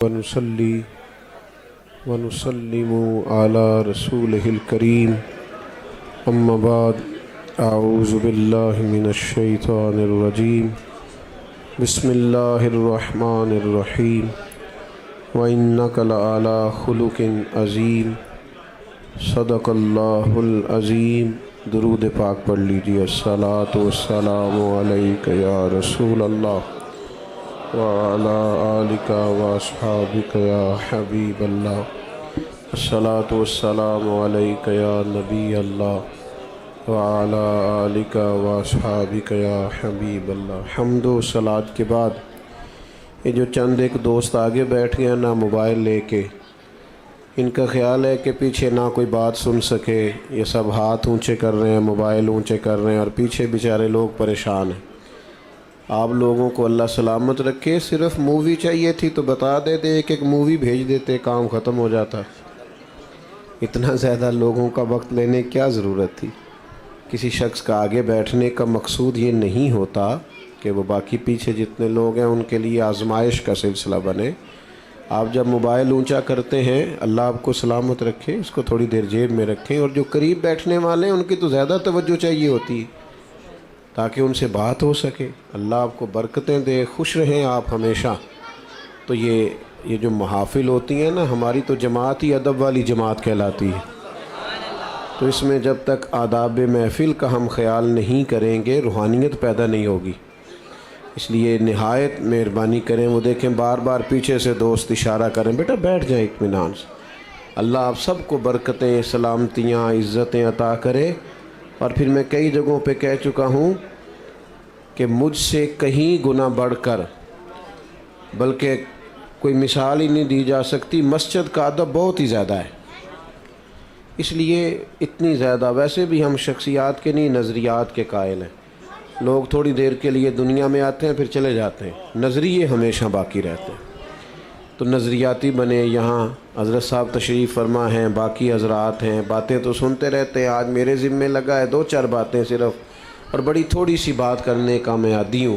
ونصلي ونسلم على رسوله الكريم أما بعد أعوذ بالله من الشيطان الرجيم بسم الله الرحمن الرحيم وإنك لعلى خلق عظيم صدق الله العظيم۔ درود پاک پڑھ لیجیے۔ الصلاۃ والسلام علیک یا رسول اللہ وعلی آلک واصحابک یا حبیب اللہ۔ الصلاۃ والسلام علیک یا نبی اللہ وعلی آلک واصحابک یا حبیب اللہ۔ حمد و صلاۃ کے بعد یہ جو چند ایک دوست آگے بیٹھ گئے نہ موبائل لے کے، ان کا خیال ہے کہ پیچھے نہ کوئی بات سن سکے، یہ سب ہاتھ اونچے کر رہے ہیں، موبائل اونچے کر رہے ہیں اور پیچھے بیچارے لوگ پریشان ہیں۔ آپ لوگوں کو اللہ سلامت رکھے۔ صرف مووی چاہیے تھی تو بتا دیتے، ایک مووی بھیج دیتے، کام ختم ہو جاتا۔ اتنا زیادہ لوگوں کا وقت لینے کیا ضرورت تھی؟ کسی شخص کا آگے بیٹھنے کا مقصود یہ نہیں ہوتا کہ وہ باقی پیچھے جتنے لوگ ہیں ان کے لیے آزمائش کا سلسلہ بنے۔ آپ جب موبائل اونچا کرتے ہیں، اللہ آپ کو سلامت رکھے، اس کو تھوڑی دیر جیب میں رکھیں، اور جو قریب بیٹھنے والے ہیں ان کی تو زیادہ توجہ چاہیے ہوتی ہے تاکہ ان سے بات ہو سکے۔ اللہ آپ کو برکتیں دے، خوش رہیں آپ ہمیشہ۔ تو یہ جو محافل ہوتی ہیں نا، ہماری تو جماعت ہی ادب والی جماعت کہلاتی ہے۔ تو اس میں جب تک آداب محفل کا ہم خیال نہیں کریں گے، روحانیت پیدا نہیں ہوگی۔ اس لیے نہایت مہربانی کریں۔ وہ دیکھیں بار بار پیچھے سے دوست اشارہ کریں، بیٹا بیٹھ جائیں اطمینان سے۔ اللہ آپ سب کو برکتیں، سلامتیاں، عزتیں عطا کرے۔ اور پھر میں کئی جگہوں پہ کہہ چکا ہوں کہ مجھ سے کہیں گنا بڑھ کر، بلکہ کوئی مثال ہی نہیں دی جا سکتی، مسجد کا ادب بہت ہی زیادہ ہے۔ اس لیے اتنی زیادہ، ویسے بھی ہم شخصیات کے نہیں نظریات کے قائل ہیں۔ لوگ تھوڑی دیر کے لیے دنیا میں آتے ہیں پھر چلے جاتے ہیں، نظریے ہمیشہ باقی رہتے ہیں۔ تو نظریاتی بنے۔ یہاں حضرت صاحب تشریف فرما ہیں، باقی حضرات ہیں، باتیں تو سنتے رہتے ہیں۔ آج میرے ذمے لگا ہے 2-4 باتیں صرف، اور بڑی تھوڑی سی بات کرنے کا میں عادی ہوں۔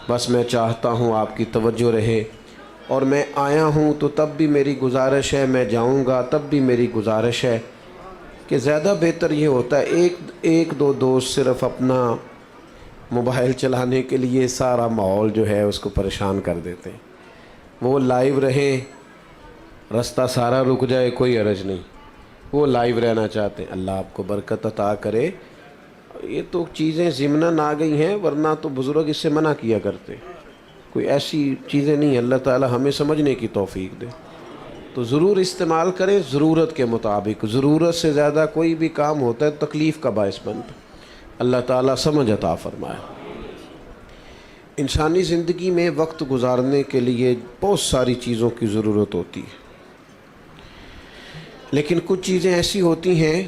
بس میں چاہتا ہوں آپ کی توجہ رہے، اور میں آیا ہوں تو تب بھی میری گزارش ہے، میں جاؤں گا تب بھی میری گزارش ہے کہ زیادہ بہتر یہ ہوتا ہے ایک دو دوست صرف اپنا موبائل چلانے کے لیے سارا ماحول جو ہے اس کو پریشان کر دیتے ہیں۔ وہ لائیو رہیں، رستہ سارا رک جائے کوئی حرج نہیں، وہ لائیو رہنا چاہتے ہیں۔ اللہ آپ کو برکت عطا کرے۔ یہ تو چیزیں ضمناً آ گئی ہیں، ورنہ تو بزرگ اس سے منع کیا کرتے۔ کوئی ایسی چیزیں نہیں، اللہ تعالی ہمیں سمجھنے کی توفیق دے۔ تو ضرور استعمال کریں ضرورت کے مطابق۔ ضرورت سے زیادہ کوئی بھی کام ہوتا ہے تکلیف کا باعث بنتا ہے۔ اللہ تعالیٰ سمجھ عطا فرمائے۔ انسانی زندگی میں وقت گزارنے کے لیے بہت ساری چیزوں کی ضرورت ہوتی ہے، لیکن کچھ چیزیں ایسی ہوتی ہیں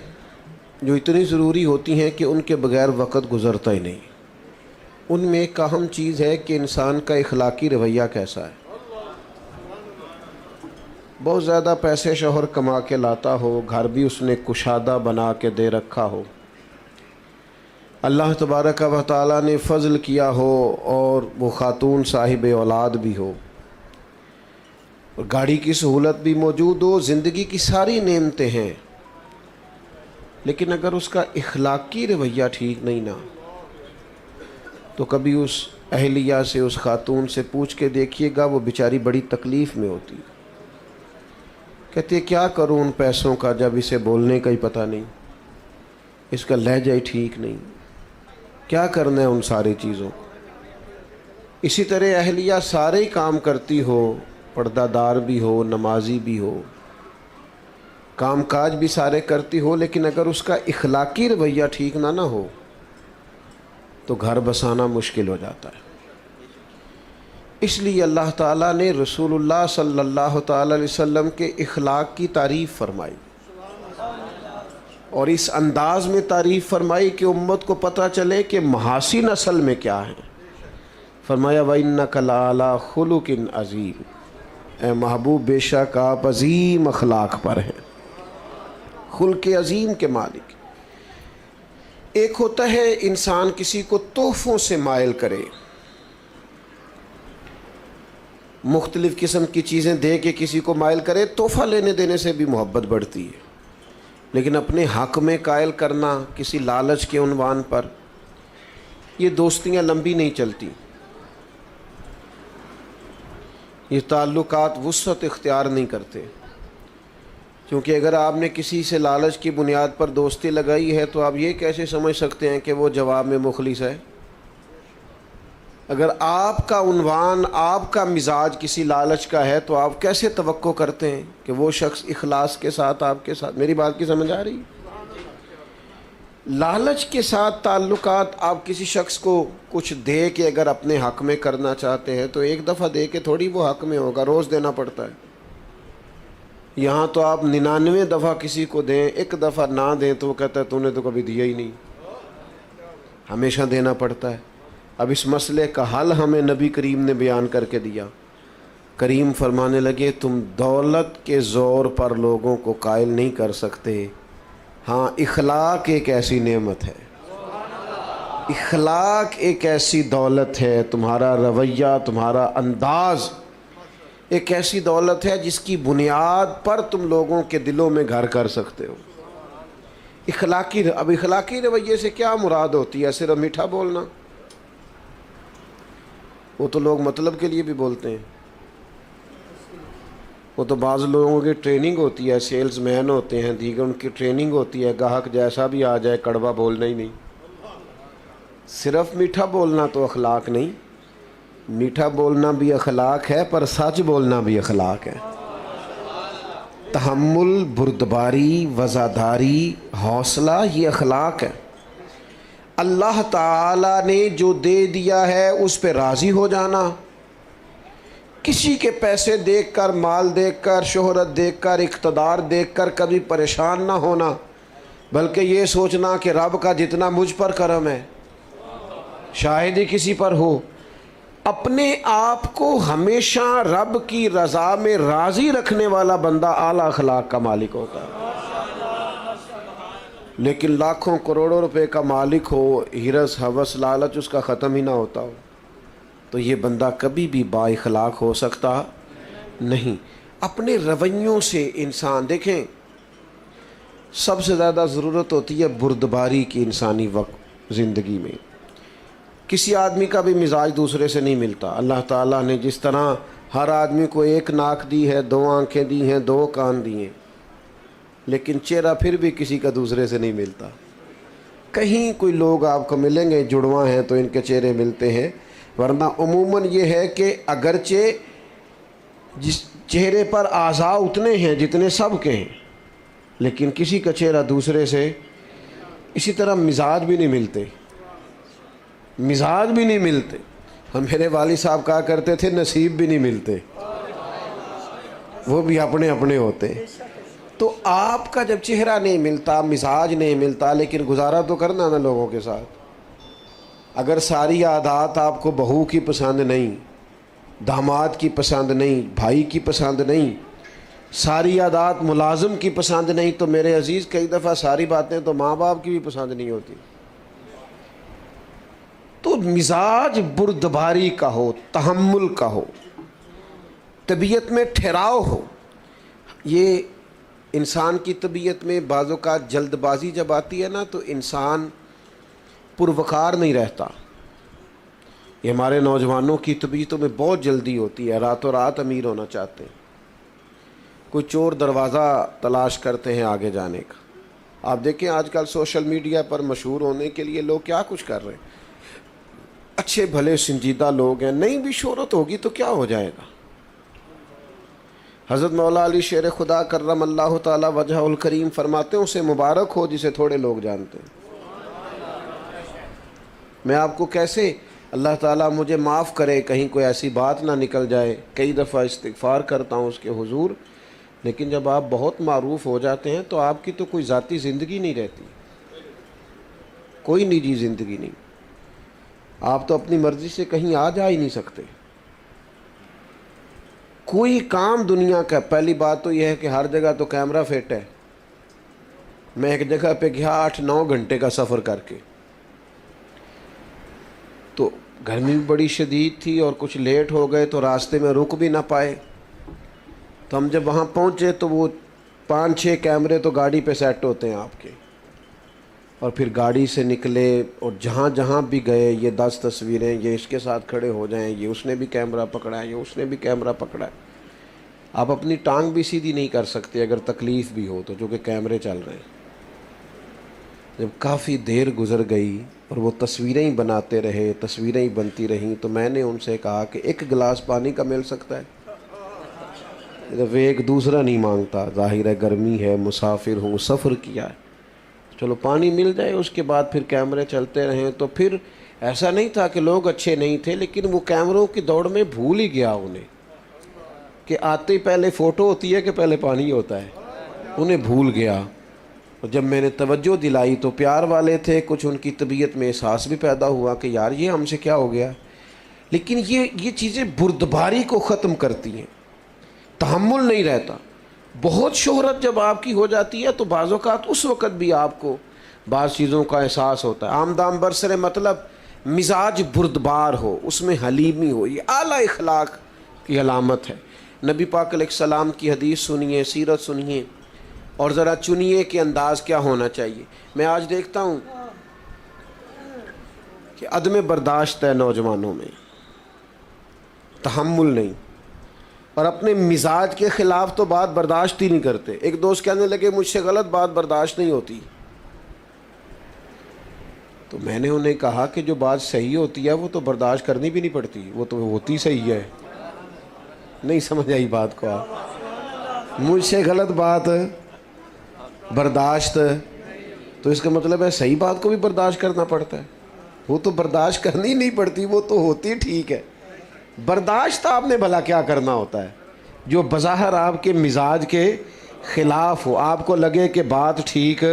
جو اتنی ضروری ہوتی ہیں کہ ان کے بغیر وقت گزرتا ہی نہیں۔ ان میں ایک اہم چیز ہے کہ انسان کا اخلاقی رویہ کیسا ہے۔ بہت زیادہ پیسے شوہر کما کے لاتا ہو، گھر بھی اس نے کشادہ بنا کے دے رکھا ہو، اللہ تبارک و تعالیٰ نے فضل کیا ہو، اور وہ خاتون صاحب اولاد بھی ہو، اور گاڑی کی سہولت بھی موجود ہو، زندگی کی ساری نعمتیں ہیں، لیکن اگر اس کا اخلاقی رویہ ٹھیک نہیں نا، تو کبھی اس اہلیہ سے، اس خاتون سے پوچھ کے دیکھیے گا، وہ بیچاری بڑی تکلیف میں ہوتی، کہتے کیا کروں ان پیسوں کا جب اسے بولنے کا ہی پتہ نہیں، اس کا لہجہ ہی ٹھیک نہیں، کیا کرنا ہے ان ساری چیزوں کو۔ اسی طرح اہلیہ سارے کام کرتی ہو، پردہ دار بھی ہو، نمازی بھی ہو، کام کاج بھی سارے کرتی ہو، لیکن اگر اس کا اخلاقی رویہ ٹھیک نہ ہو تو گھر بسانا مشکل ہو جاتا ہے۔ اس لیے اللہ تعالیٰ نے رسول اللہ صلی اللہ تعالی علیہ وسلم کے اخلاق کی تعریف فرمائی، اور اس انداز میں تعریف فرمائی کہ امت کو پتہ چلے کہ محاسن اصل میں کیا ہے۔ فرمایا وَإِنَّكَ لَعَلَىٰ خُلُقٍ عَظِيمٍ، اے محبوب بے شک آپ عظیم اخلاق پر ہیں، خلق عظیم کے مالک۔ ایک ہوتا ہے انسان کسی کو تحفوں سے مائل کرے، مختلف قسم کی چیزیں دے کے کسی کو مائل کرے، تحفہ لینے دینے سے بھی محبت بڑھتی ہے، لیکن اپنے حق میں قائل کرنا کسی لالچ کے عنوان پر، یہ دوستیاں لمبی نہیں چلتی، یہ تعلقات وسعت اختیار نہیں کرتے، کیونکہ اگر آپ نے کسی سے لالچ کی بنیاد پر دوستی لگائی ہے تو آپ یہ کیسے سمجھ سکتے ہیں کہ وہ جواب میں مخلص ہے؟ اگر آپ کا عنوان، آپ کا مزاج کسی لالچ کا ہے تو آپ کیسے توقع کرتے ہیں کہ وہ شخص اخلاص کے ساتھ آپ کے ساتھ؟ میری بات کی سمجھ آ رہی ہے؟ لالچ کے ساتھ تعلقات، آپ کسی شخص کو کچھ دے کے اگر اپنے حق میں کرنا چاہتے ہیں تو ایک دفعہ دے کے تھوڑی وہ حق میں ہوگا، روز دینا پڑتا ہے۔ یہاں تو آپ 99 دفعہ کسی کو دیں، ایک دفعہ نہ دیں تو وہ کہتا ہے تو نے تو کبھی دیا ہی نہیں، ہمیشہ دینا پڑتا ہے۔ اب اس مسئلے کا حل ہمیں نبی کریم نے بیان کر کے دیا۔ کریم فرمانے لگے تم دولت کے زور پر لوگوں کو قائل نہیں کر سکتے، ہاں اخلاق ایک ایسی نعمت ہے، اخلاق ایک ایسی دولت ہے، تمہارا رویہ، تمہارا انداز ایک ایسی دولت ہے جس کی بنیاد پر تم لوگوں کے دلوں میں گھر کر سکتے ہو۔ اب اخلاقی رویے سے کیا مراد ہوتی ہے؟ صرف میٹھا بولنا؟ وہ تو لوگ مطلب کے لیے بھی بولتے ہیں، وہ تو بعض لوگوں کی ٹریننگ ہوتی ہے، سیلز مین ہوتے ہیں، دیگر ان کی ٹریننگ ہوتی ہے، گاہک جیسا بھی آ جائے کڑوا بولنا ہی نہیں۔ صرف میٹھا بولنا تو اخلاق نہیں، میٹھا بولنا بھی اخلاق ہے، پر سچ بولنا بھی اخلاق ہے۔ تحمل، بردباری، وفاداری، حوصلہ، یہ اخلاق ہے۔ اللہ تعالیٰ نے جو دے دیا ہے اس پہ راضی ہو جانا، کسی کے پیسے دیکھ کر، مال دیکھ کر، شہرت دیکھ کر، اقتدار دیکھ کر کبھی پریشان نہ ہونا، بلکہ یہ سوچنا کہ رب کا جتنا مجھ پر کرم ہے شاید ہی کسی پر ہو۔ اپنے آپ کو ہمیشہ رب کی رضا میں راضی رکھنے والا بندہ اعلیٰ اخلاق کا مالک ہوتا ہے۔ لیکن لاکھوں کروڑوں روپے کا مالک ہو، ہرس ہوس لالچ اس کا ختم ہی نہ ہوتا ہو، تو یہ بندہ کبھی بھی با اخلاق ہو سکتا نہیں۔ اپنے رویوں سے انسان، دیکھیں سب سے زیادہ ضرورت ہوتی ہے بردباری کی انسانی وقت زندگی میں۔ کسی آدمی کا بھی مزاج دوسرے سے نہیں ملتا۔ اللہ تعالیٰ نے جس طرح ہر آدمی کو ایک ناک دی ہے، 2 آنکھیں دی ہیں، 2 کان دی ہیں، لیکن چہرہ پھر بھی کسی کا دوسرے سے نہیں ملتا۔ کہیں کوئی لوگ آپ کو ملیں گے جڑواں ہیں تو ان کے چہرے ملتے ہیں، ورنہ عموماً یہ ہے کہ اگرچہ جس چہرے پر اعضاء اتنے ہیں جتنے سب کے ہیں، لیکن کسی کا چہرہ دوسرے سے، اسی طرح مزاج بھی نہیں ملتے، مزاج بھی نہیں ملتے۔ ہم میرے والد صاحب کہا کرتے تھے نصیب بھی نہیں ملتے، وہ بھی اپنے اپنے ہوتے ہیں۔ تو آپ کا جب چہرہ نہیں ملتا، مزاج نہیں ملتا، لیکن گزارا تو کرنا نا لوگوں کے ساتھ۔ اگر ساری عادات آپ کو بہو کی پسند نہیں، داماد کی پسند نہیں، بھائی کی پسند نہیں، ساری عادات ملازم کی پسند نہیں، تو میرے عزیز کئی دفعہ ساری باتیں تو ماں باپ کی بھی پسند نہیں ہوتی۔ تو مزاج بردباری کا ہو، تحمل کا ہو، طبیعت میں ٹھہراؤ ہو۔ یہ انسان کی طبیعت میں بعض اوقات جلد بازی جب آتی ہے نا تو انسان پروقار نہیں رہتا۔ یہ ہمارے نوجوانوں کی طبیعتوں میں بہت جلدی ہوتی ہے، راتوں رات امیر ہونا چاہتے ہیں، کوئی چور دروازہ تلاش کرتے ہیں آگے جانے کا۔ آپ دیکھیں آج کل سوشل میڈیا پر مشہور ہونے کے لیے لوگ کیا کچھ کر رہے ہیں، اچھے بھلے سنجیدہ لوگ ہیں، نہیں بھی شہرت ہوگی تو کیا ہو جائے گا۔ حضرت مولا علی شیر خدا کرم اللہ تعالی وجہ الکریم فرماتے ہیں اسے مبارک ہو جسے تھوڑے لوگ جانتے ہیں۔ میں آپ کو کیسے، اللہ تعالیٰ مجھے معاف کرے کہیں کوئی ایسی بات نہ نکل جائے، کئی دفعہ استغفار کرتا ہوں اس کے حضور، لیکن جب آپ بہت معروف ہو جاتے ہیں تو آپ کی تو کوئی ذاتی زندگی نہیں رہتی، کوئی نجی زندگی نہیں، آپ تو اپنی مرضی سے کہیں آ جا ہی نہیں سکتے۔ کوئی کام دنیا کا، پہلی بات تو یہ ہے کہ ہر جگہ تو کیمرہ فٹ ہے۔ میں ایک جگہ پہ گیا 8-9 گھنٹے کا سفر کر کے، تو گرمی بھی بڑی شدید تھی اور کچھ لیٹ ہو گئے تو راستے میں رک بھی نہ پائے. تو ہم جب وہاں پہنچے تو وہ 5-6 کیمرے تو گاڑی پہ سیٹ ہوتے ہیں آپ کے, اور پھر گاڑی سے نکلے اور جہاں جہاں بھی گئے یہ 10 تصویریں, یہ اس کے ساتھ کھڑے ہو جائیں, یہ اس نے بھی کیمرہ پکڑا ہے, یہ اس نے بھی کیمرہ پکڑا ہے. آپ اپنی ٹانگ بھی سیدھی نہیں کر سکتے اگر تکلیف بھی ہو تو, جو کہ کیمرے چل رہے ہیں. جب کافی دیر گزر گئی اور وہ تصویریں ہی بناتے رہے, تصویریں ہی بنتی رہیں, تو میں نے ان سے کہا کہ 1 گلاس پانی کا مل سکتا ہے؟ ایک دوسرا نہیں مانگتا, ظاہر ہے گرمی ہے, مسافر ہوں, سفر کیا ہے, چلو پانی مل جائے. اس کے بعد پھر کیمرے چلتے رہیں. تو پھر ایسا نہیں تھا کہ لوگ اچھے نہیں تھے, لیکن وہ کیمروں کی دوڑ میں بھول ہی گیا انہیں کہ آتے ہی پہلے فوٹو ہوتی ہے کہ پہلے پانی ہوتا ہے, انہیں بھول گیا. اور جب میں نے توجہ دلائی تو پیار والے تھے, کچھ ان کی طبیعت میں احساس بھی پیدا ہوا کہ یار یہ ہم سے کیا ہو گیا. لیکن یہ چیزیں بردباری کو ختم کرتی ہیں, تحمل نہیں رہتا. بہت شہرت جب آپ کی ہو جاتی ہے تو بعض اوقات اس وقت بھی آپ کو بعض چیزوں کا احساس ہوتا ہے. آمدام برسر مطلب مزاج بردبار ہو, اس میں حلیمی ہو, یہ اعلیٰ اخلاق کی علامت ہے. نبی پاک علیہ السلام کی حدیث سنیے, سیرت سنیے, اور ذرا چنیے کہ انداز کیا ہونا چاہیے. میں آج دیکھتا ہوں کہ عدم برداشت ہے نوجوانوں میں, تحمل نہیں, اور اپنے مزاج کے خلاف تو بات برداشت ہی نہیں کرتے. ایک دوست کہنے لگے مجھ سے غلط بات برداشت نہیں ہوتی. تو میں نے انہیں کہا کہ جو بات صحیح ہوتی ہے وہ تو برداشت کرنی بھی نہیں پڑتی, وہ تو ہوتی صحیح ہے. نہیں سمجھ آئی بات کو آپ؟ مجھ سے غلط بات برداشت, تو اس کا مطلب ہے صحیح بات کو بھی برداشت کرنا پڑتا ہے. وہ تو برداشت کرنی نہیں پڑتی, وہ تو ہوتی ٹھیک ہے. برداشت آپ نے بھلا کیا کرنا ہوتا ہے جو بظاہر آپ کے مزاج کے خلاف ہو, آپ کو لگے کہ بات ٹھیک,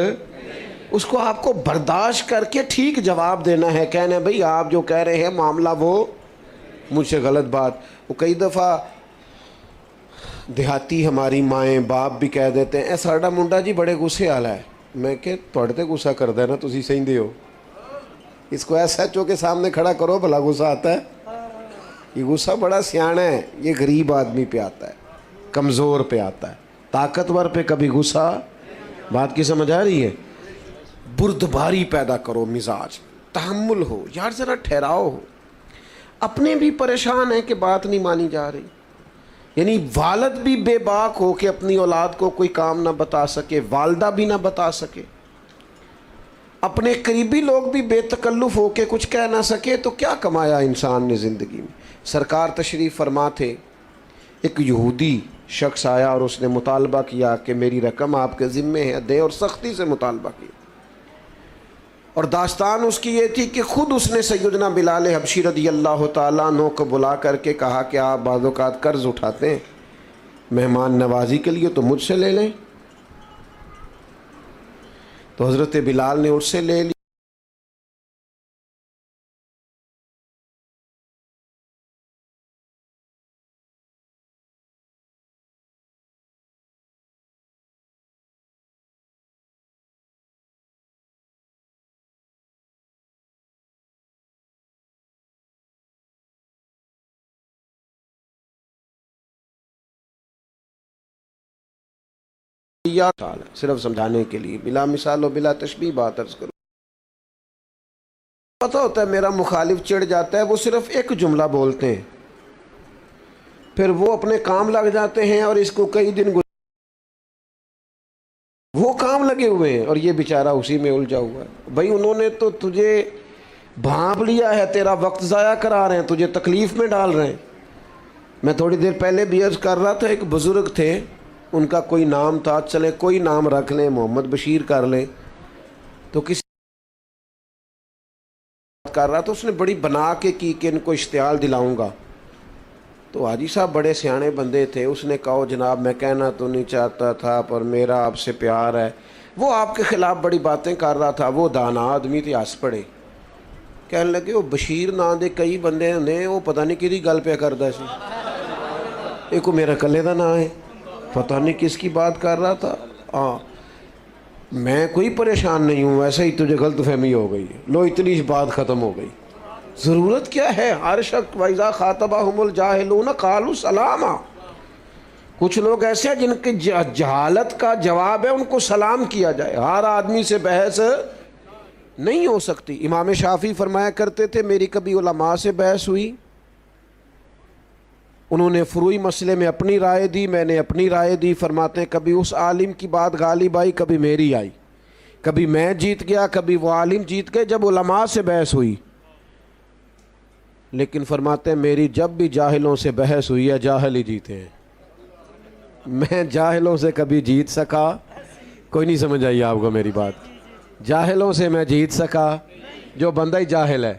اس کو آپ کو برداشت کر کے ٹھیک جواب دینا ہے. کہنا بھئی آپ جو کہہ رہے ہیں معاملہ وہ مجھ سے غلط بات. وہ کئی دفعہ دیہاتی ہماری مائیں باپ بھی کہہ دیتے ہیں اے ساڈا منڈا جی بڑے غصے والا ہے. میں کہ تھوڑے تے غصہ کردا ہے نا, تسی سہندے ہو, اس کو ایس ایچ او کے سامنے کھڑا کرو بھلا غصہ آتا ہے. یہ غصہ بڑا سیاںا ہے, یہ غریب آدمی پہ آتا ہے, کمزور پہ آتا ہے, طاقتور پہ کبھی غصہ. بات کی سمجھ آ رہی ہے؟ بردباری پیدا کرو, مزاج, تحمل ہو, یار ذرا ٹھہراؤ ہو. اپنے بھی پریشان ہیں کہ بات نہیں مانی جا رہی. یعنی والد بھی بے باک ہو کہ اپنی اولاد کو کوئی کام نہ بتا سکے, والدہ بھی نہ بتا سکے, اپنے قریبی لوگ بھی بے تکلف ہو کے کچھ کہہ نہ سکے, تو کیا کمایا انسان نے زندگی میں. سرکار تشریف فرما تھے, ایک یہودی شخص آیا اور اس نے مطالبہ کیا کہ میری رقم آپ کے ذمے ہے, دے, اور سختی سے مطالبہ کیا. اور داستان اس کی یہ تھی کہ خود اس نے سیدنا بلال حبشی رضی اللہ تعالیٰ عنہ کو بلا کر کے کہا کہ آپ بعض اوقات قرض اٹھاتے ہیں مہمان نوازی کے لیے, تو مجھ سے لے لیں. تو حضرت بلال نے اس سے لے لی. صرف سمجھانے کے لیے, بلا مثال و بلا تشبیہ بات عرض کروں. پتہ ہوتا ہے میرا مخالف چڑھ جاتا ہے, وہ صرف ایک جملہ بولتے ہیں, پھر وہ اپنے کام لگ جاتے ہیں اور اس کو کئی دن وہ کام لگے ہوئے ہیں اور یہ بیچارہ اسی میں الجھا ہوا ہے. بھائی انہوں نے تو تجھے بھانپ لیا ہے, تیرا وقت ضائع کرا رہے ہیں, تجھے تکلیف میں ڈال رہے ہیں. میں تھوڑی دیر پہلے بھی عرض کر رہا تھا, ایک بزرگ تھے, ان کا کوئی نام تھا, چلے کوئی نام رکھ لیں, محمد بشیر کر لیں, تو کسی کر رہا تو اس نے بڑی بنا کے کی کہ ان کو اشتعال دلاؤں گا. تو حاجی صاحب بڑے سیانے بندے تھے, اس نے کہا جناب میں کہنا تو نہیں چاہتا تھا پر میرا آپ سے پیار ہے. وہ آپ کے خلاف بڑی باتیں کر رہا تھا, وہ دانا آدمی تھے, ہنس پڑے. کہنے لگے وہ بشیر نا دے کئی بندے نے, وہ پتہ نہیں کدی گل پہ کردا سی, ایک کو میرا کلے دا نام ہے, پتہ نہیں کس کی بات کر رہا تھا. ہاں میں کوئی پریشان نہیں ہوں, ویسے ہی تجھے غلط فہمی ہو گئی ہے, لو اتنی بات ختم ہو گئی. ضرورت کیا ہے؟ ہر شخص وَإِذَا خَاطَبَهُمُ الْجَاهِلُونَ قَالُوا سَلَامًا. کچھ لوگ ایسے ہیں جن کی جہالت کا جواب ہے ان کو سلام کیا جائے. ہر آدمی سے بحث نہیں ہو سکتی. امام شافعی فرمایا کرتے تھے میری کبھی علماء سے بحث ہوئی، انہوں نے فروعی مسئلے میں اپنی رائے دی، میں نے اپنی رائے دی. فرماتے ہیں کبھی اس عالم کی بات غالب آئی، کبھی میری آئی، کبھی میں جیت گیا، کبھی وہ عالم جیت گئے جب علماء سے بحث ہوئی. لیکن فرماتے ہیں میری جب بھی جاہلوں سے بحث ہوئی ہے جاہل ہی جیتے ہیں. میں جاہلوں سے کبھی جیت سکا، کوئی نہیں سمجھ آئی آپ کو میری بات؟ جاہلوں سے میں جیت سکا. جو بندہ ہی جاہل ہے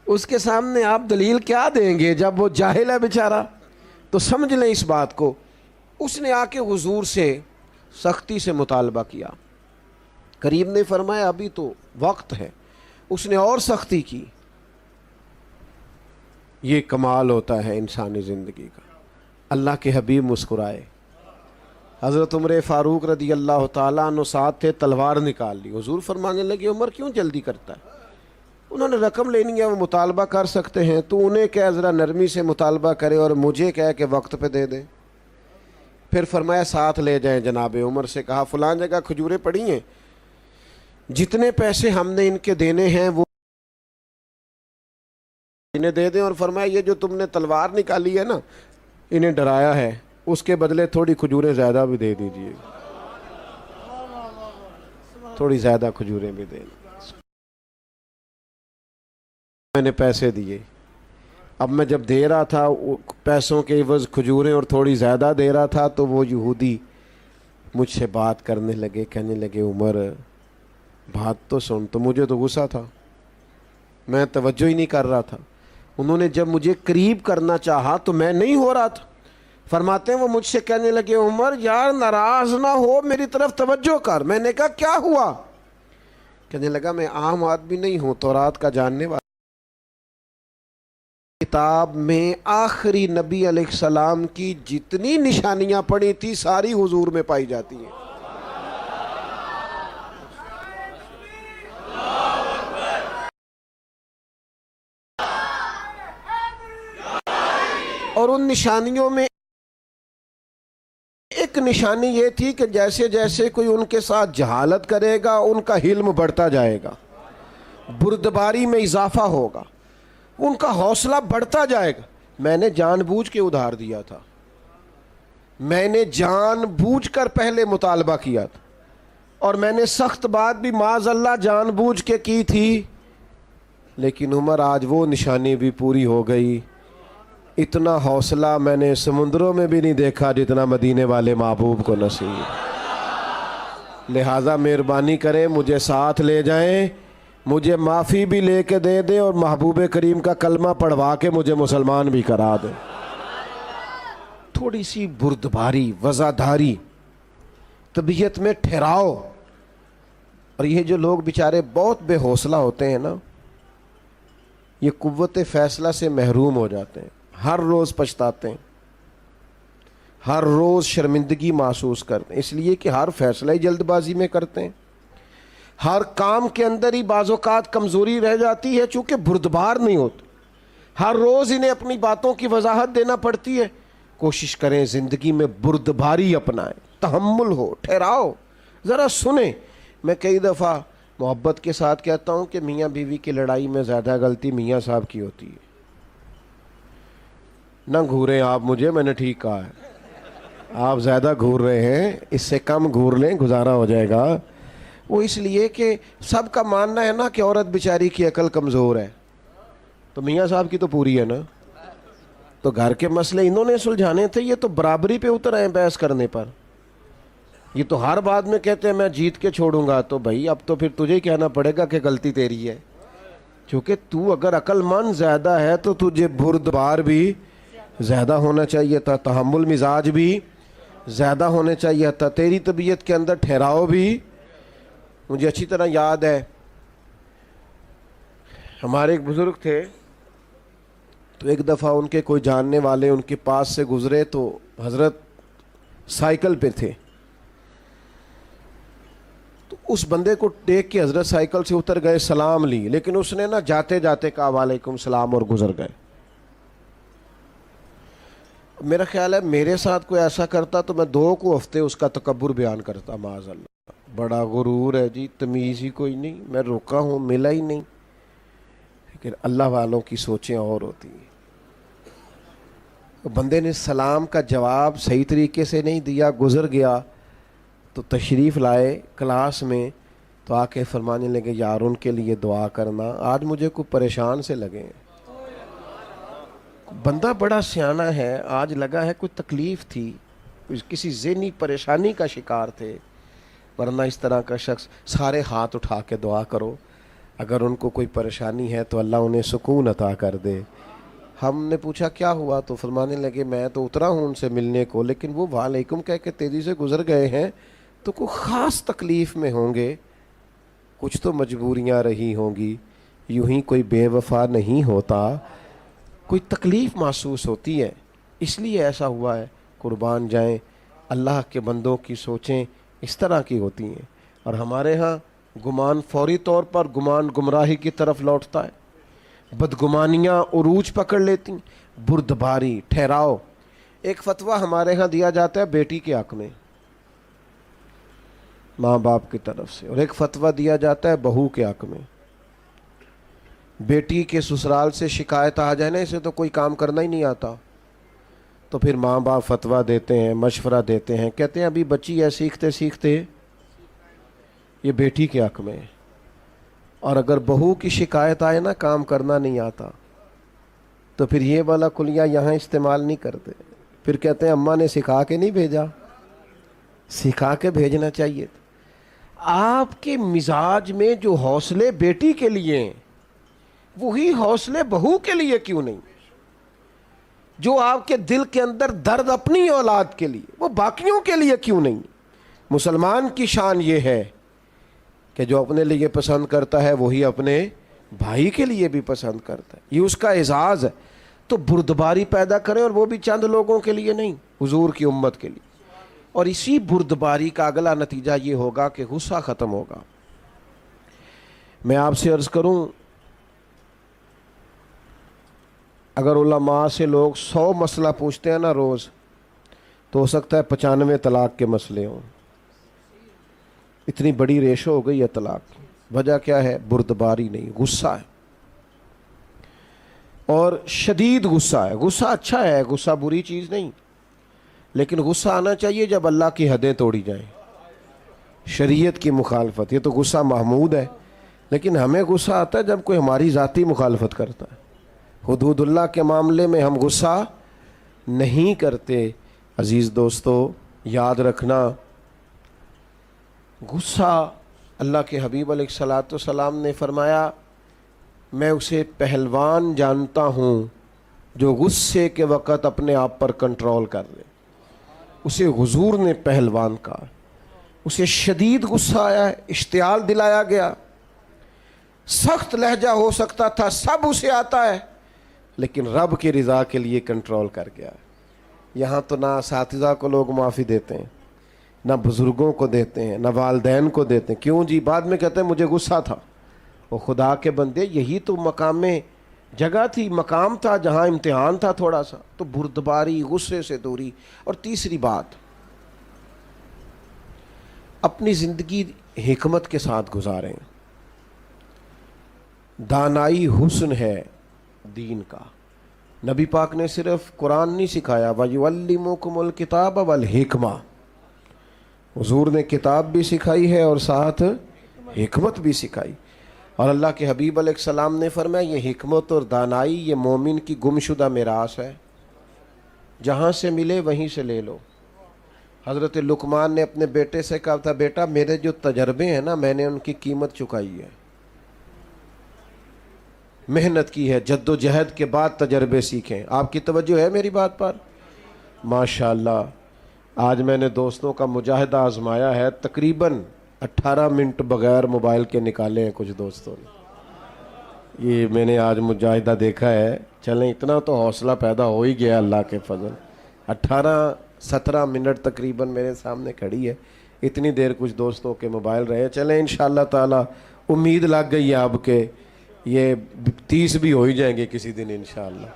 اس کے سامنے آپ دلیل کیا دیں گے جب وہ جاہل ہے بیچارہ؟ تو سمجھ لیں اس بات کو. اس نے آ کے حضور سے سختی سے مطالبہ کیا. کریم نے فرمایا ابھی تو وقت ہے. اس نے اور سختی کی. یہ کمال ہوتا ہے انسانی زندگی کا. اللہ کے حبیب مسکرائے. حضرت عمر فاروق رضی اللہ تعالیٰ عنہ ساتھ تھے، تلوار نکال لی. حضور فرمانے لگے عمر کیوں جلدی کرتا ہے؟ انہوں نے رقم لینی ہے، وہ مطالبہ کر سکتے ہیں، تو انہیں کہہ ذرا نرمی سے مطالبہ کرے اور مجھے کہہ کہ وقت پہ دے دیں. پھر فرمایا ساتھ لے جائیں. جناب عمر سے کہا فلاں جگہ کھجوریں پڑی ہیں، جتنے پیسے ہم نے ان کے دینے ہیں وہ انہیں دے دیں. اور فرمایا یہ جو تم نے تلوار نکالی ہے نا، انہیں ڈرایا ہے، اس کے بدلے تھوڑی کھجوریں زیادہ بھی دے دیجئے، تھوڑی زیادہ کھجوریں بھی دیں. میں نے پیسے دیے. اب میں جب دے رہا تھا پیسوں کے عوض کھجوریں اور تھوڑی زیادہ دے رہا تھا تو وہ یہودی مجھ سے بات کرنے لگے، کہنے لگے عمر بات تو سن. تو مجھے تو غصہ تھا، میں توجہ ہی نہیں کر رہا تھا. انہوں نے جب مجھے قریب کرنا چاہا تو میں نہیں ہو رہا تھا. فرماتے ہیں وہ مجھ سے کہنے لگے عمر یار ناراض نہ ہو، میری طرف توجہ کر. میں نے کہا کیا ہوا؟ کہنے لگا میں عام آدمی نہیں ہوں، تورات کا جاننے والا. کتاب میں آخری نبی علیہ السلام کی جتنی نشانیاں پڑی تھی ساری حضور میں پائی جاتی ہیں. اور ان نشانیوں میں ایک نشانی یہ تھی کہ جیسے جیسے کوئی ان کے ساتھ جہالت کرے گا ان کا حلم بڑھتا جائے گا، بردباری میں اضافہ ہوگا، ان کا حوصلہ بڑھتا جائے گا. میں نے جان بوجھ کے ادھار دیا تھا، میں نے جان بوجھ کر پہلے مطالبہ کیا تھا، اور میں نے سخت بات بھی معاذ اللہ جان بوجھ کے کی تھی. لیکن عمر آج وہ نشانی بھی پوری ہو گئی. اتنا حوصلہ میں نے سمندروں میں بھی نہیں دیکھا جتنا مدینے والے محبوب کو نصیب. لہٰذا مہربانی کریں مجھے ساتھ لے جائیں، مجھے معافی بھی لے کے دے دیں اور محبوب کریم کا کلمہ پڑھوا کے مجھے مسلمان بھی کرا دیں. تھوڑی سی بردباری، وزاداری، طبیعت میں ٹھہراؤ. اور یہ جو لوگ بیچارے بہت بے حوصلہ ہوتے ہیں نا، یہ قوت فیصلہ سے محروم ہو جاتے ہیں. ہر روز پچھتاتے ہیں، ہر روز شرمندگی محسوس کرتے ہیں، اس لیے کہ ہر فیصلہ ہی جلد بازی میں کرتے ہیں. ہر کام کے اندر ہی بعض اوقات کمزوری رہ جاتی ہے چونکہ بردبار نہیں ہوتے. ہر روز انہیں اپنی باتوں کی وضاحت دینا پڑتی ہے. کوشش کریں زندگی میں بردباری اپنائیں، تحمل ہو، ٹھہراؤ، ذرا سنیں. میں کئی دفعہ محبت کے ساتھ کہتا ہوں کہ میاں بیوی کی لڑائی میں زیادہ غلطی میاں صاحب کی ہوتی ہے. نہ گھوریں آپ مجھے، میں نے ٹھیک کہا ہے، آپ زیادہ گھور رہے ہیں، اس سے کم گھور لیں، گزارا ہو جائے گا. وہ اس لیے کہ سب کا ماننا ہے نا کہ عورت بیچاری کی عقل کمزور ہے، تو میاں صاحب کی تو پوری ہے نا. تو گھر کے مسئلے انہوں نے سلجھانے تھے، یہ تو برابری پہ اتر آئے بحث کرنے پر. یہ تو ہر بات میں کہتے ہیں میں جیت کے چھوڑوں گا. تو بھائی اب تو پھر تجھے ہی کہنا پڑے گا کہ غلطی تیری ہے، کیونکہ تو اگر عقل مند زیادہ ہے تو تجھے بردبار بھی زیادہ ہونا چاہیے تھا، تحمل مزاج بھی زیادہ ہونے چاہیے تھا، تیری طبیعت کے اندر ٹھہراؤ بھی. مجھے اچھی طرح یاد ہے ہمارے ایک بزرگ تھے، تو ایک دفعہ ان کے کوئی جاننے والے ان کے پاس سے گزرے، تو حضرت سائیکل پہ تھے. تو اس بندے کو دیکھ کے حضرت سائیکل سے اتر گئے, سلام لی, لیکن اس نے نا جاتے جاتے کہا وعلیکم السلام اور گزر گئے. میرا خیال ہے میرے ساتھ کوئی ایسا کرتا تو میں 2 ہفتے اس کا تکبر بیان کرتا, معاذ اللہ, بڑا غرور ہے جی, تمیز ہی کوئی نہیں, میں روکا ہوں ملا ہی نہیں. لیکن اللہ والوں کی سوچیں اور ہوتی ہیں. بندے نے سلام کا جواب صحیح طریقے سے نہیں دیا, گزر گیا. تو تشریف لائے کلاس میں, تو آ کے فرمانے لگے یار ان کے لیے دعا کرنا, آج مجھے کوئی پریشان سے لگے. بندہ بڑا سیانہ ہے, آج لگا ہے کوئی تکلیف تھی, کسی ذہنی پریشانی کا شکار تھے, ورنہ اس طرح کا شخص سارے ہاتھ اٹھا کے دعا کرو, اگر ان کو کوئی پریشانی ہے تو اللہ انہیں سکون عطا کر دے. ہم نے پوچھا کیا ہوا, تو فرمانے لگے میں تو اترا ہوں ان سے ملنے کو, لیکن وہ وعلیکم کہہ کے تیزی سے گزر گئے ہیں, تو کوئی خاص تکلیف میں ہوں گے, کچھ تو مجبوریاں رہی ہوں گی, یوں ہی کوئی بے وفا نہیں ہوتا, کوئی تکلیف محسوس ہوتی ہے, اس لیے ایسا ہوا ہے. قربان جائیں, اللہ کے بندوں کی سوچیں اس طرح کی ہوتی ہیں. اور ہمارے ہاں گمان فوری طور پر گمان گمراہی کی طرف لوٹتا ہے, بدگمانیاں عروج پکڑ لیتی ہیں, بردباری, ٹھہراؤ. ایک فتویٰ ہمارے ہاں دیا جاتا ہے بیٹی کے حق میں ماں باپ کی طرف سے, اور ایک فتویٰ دیا جاتا ہے بہو کے حق میں. بیٹی کے سسرال سے شکایت آ جائے نا, اسے تو کوئی کام کرنا ہی نہیں آتا, تو پھر ماں باپ فتویٰ دیتے ہیں, مشورہ دیتے ہیں, کہتے ہیں ابھی بچی ہے, سیکھتے سیکھتے یہ بیٹی کے حق میں. اور اگر بہو کی شکایت آئے نا کام کرنا نہیں آتا, تو پھر یہ والا کلیہ یہاں استعمال نہیں کرتے, پھر کہتے ہیں اماں نے سکھا کے نہیں بھیجا, سکھا کے بھیجنا چاہیے. آپ کے مزاج میں جو حوصلے بیٹی کے لیے ہیں وہی حوصلے بہو کے لیے کیوں نہیں؟ جو آپ کے دل کے اندر درد اپنی اولاد کے لیے وہ باقیوں کے لیے کیوں نہیں؟ مسلمان کی شان یہ ہے کہ جو اپنے لیے پسند کرتا ہے وہی اپنے بھائی کے لیے بھی پسند کرتا ہے, یہ اس کا اعزاز ہے. تو بردباری پیدا کریں, اور وہ بھی چند لوگوں کے لیے نہیں, حضور کی امت کے لیے. اور اسی بردباری کا اگلا نتیجہ یہ ہوگا کہ غصہ ختم ہوگا. میں آپ سے عرض کروں, اگر علماء سے لوگ 100 مسئلہ پوچھتے ہیں نا روز, تو ہو سکتا ہے 95 طلاق کے مسئلے ہوں. اتنی بڑی ریشو ہو گئی ہے طلاق کی. وجہ کیا ہے؟ بردباری نہیں, غصہ ہے, اور شدید غصہ ہے. غصہ اچھا ہے, غصہ بری چیز نہیں, لیکن غصہ آنا چاہیے جب اللہ کی حدیں توڑی جائیں, شریعت کی مخالفت. یہ تو غصہ محمود ہے, لیکن ہمیں غصہ آتا ہے جب کوئی ہماری ذاتی مخالفت کرتا ہے. حدود اللہ کے معاملے میں ہم غصہ نہیں کرتے. عزیز دوستو, یاد رکھنا, غصہ, اللہ کے حبیب علیہ الصلاۃ والسلام نے فرمایا میں اسے پہلوان جانتا ہوں جو غصے کے وقت اپنے آپ پر کنٹرول کر لے. اسے حضور نے پہلوان کہا. اسے شدید غصہ آیا, اشتعال دلایا گیا, سخت لہجہ ہو سکتا تھا, سب اسے آتا ہے, لیکن رب کی رضا کے لیے کنٹرول کر گیا. یہاں تو نہ اساتذہ کو لوگ معافی دیتے ہیں, نہ بزرگوں کو دیتے ہیں, نہ والدین کو دیتے ہیں. کیوں جی؟ بعد میں کہتے ہیں مجھے غصہ تھا. وہ خدا کے بندے, یہی تو مقام میں جگہ تھی, مقام تھا جہاں امتحان تھا تھوڑا سا. تو بردباری, غصے سے دوری. اور تیسری بات, اپنی زندگی حکمت کے ساتھ گزاریں. دانائی حسن ہے دین کا. نبی پاک نے صرف قرآن نہیں سکھایا, وَيُعَلِّمُكُمُ الْكِتَابَ وَالْحِكْمَةَ, حضور نے کتاب بھی سکھائی ہے اور ساتھ حکمت بھی سکھائی. اور اللہ کے حبیب علیہ السلام نے فرمایا یہ حکمت اور دانائی یہ مومن کی گمشدہ میراث ہے, جہاں سے ملے وہیں سے لے لو. حضرت لقمان نے اپنے بیٹے سے کہا تھا بیٹا میرے جو تجربے ہیں نا میں نے ان کی قیمت چکائی ہے, محنت کی ہے, جد و جہد کے بعد تجربے سیکھیں. آپ کی توجہ ہے میری بات پر؟ ماشاءاللہ. آج میں نے دوستوں کا مجاہدہ آزمایا ہے, تقریباً 18 منٹ بغیر موبائل کے نکالے ہیں کچھ دوستوں نے. یہ میں نے آج مجاہدہ دیکھا ہے. چلیں اتنا تو حوصلہ پیدا ہو ہی گیا اللہ کے فضل. 18-17 منٹ تقریباً میرے سامنے کھڑی ہے, اتنی دیر کچھ دوستوں کے موبائل رہے. چلیں انشاءاللہ تعالی امید لگ گئی ہے اب کہ یہ 30 بھی ہو ہی جائیں گے کسی دن انشاءاللہ.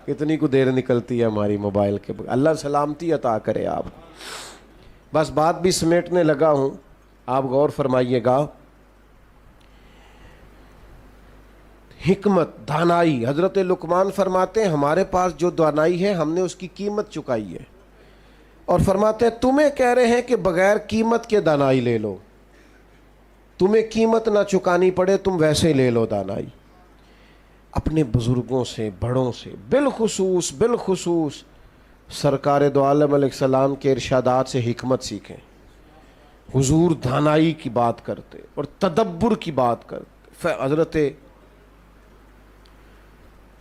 اتنی کو دیر نکلتی ہے ہماری موبائل کے. اللہ سلامتی عطا کرے آپ. بس بات بھی سمیٹنے لگا ہوں, آپ غور فرمائیے گا. حکمت, دانائی, حضرت لقمان فرماتے ہیں ہمارے پاس جو دانائی ہے ہم نے اس کی قیمت چکائی ہے, اور فرماتے ہیں تمہیں کہہ رہے ہیں کہ بغیر قیمت کے دانائی لے لو, تمہیں قیمت نہ چکانی پڑے تم ویسے لے لو دانائی. اپنے بزرگوں سے, بڑوں سے, بالخصوص سرکار دو عالم علیہ السلام کے ارشادات سے حکمت سیکھیں. حضور دانائی کی بات کرتے اور تدبر کی بات کرتے. حضرت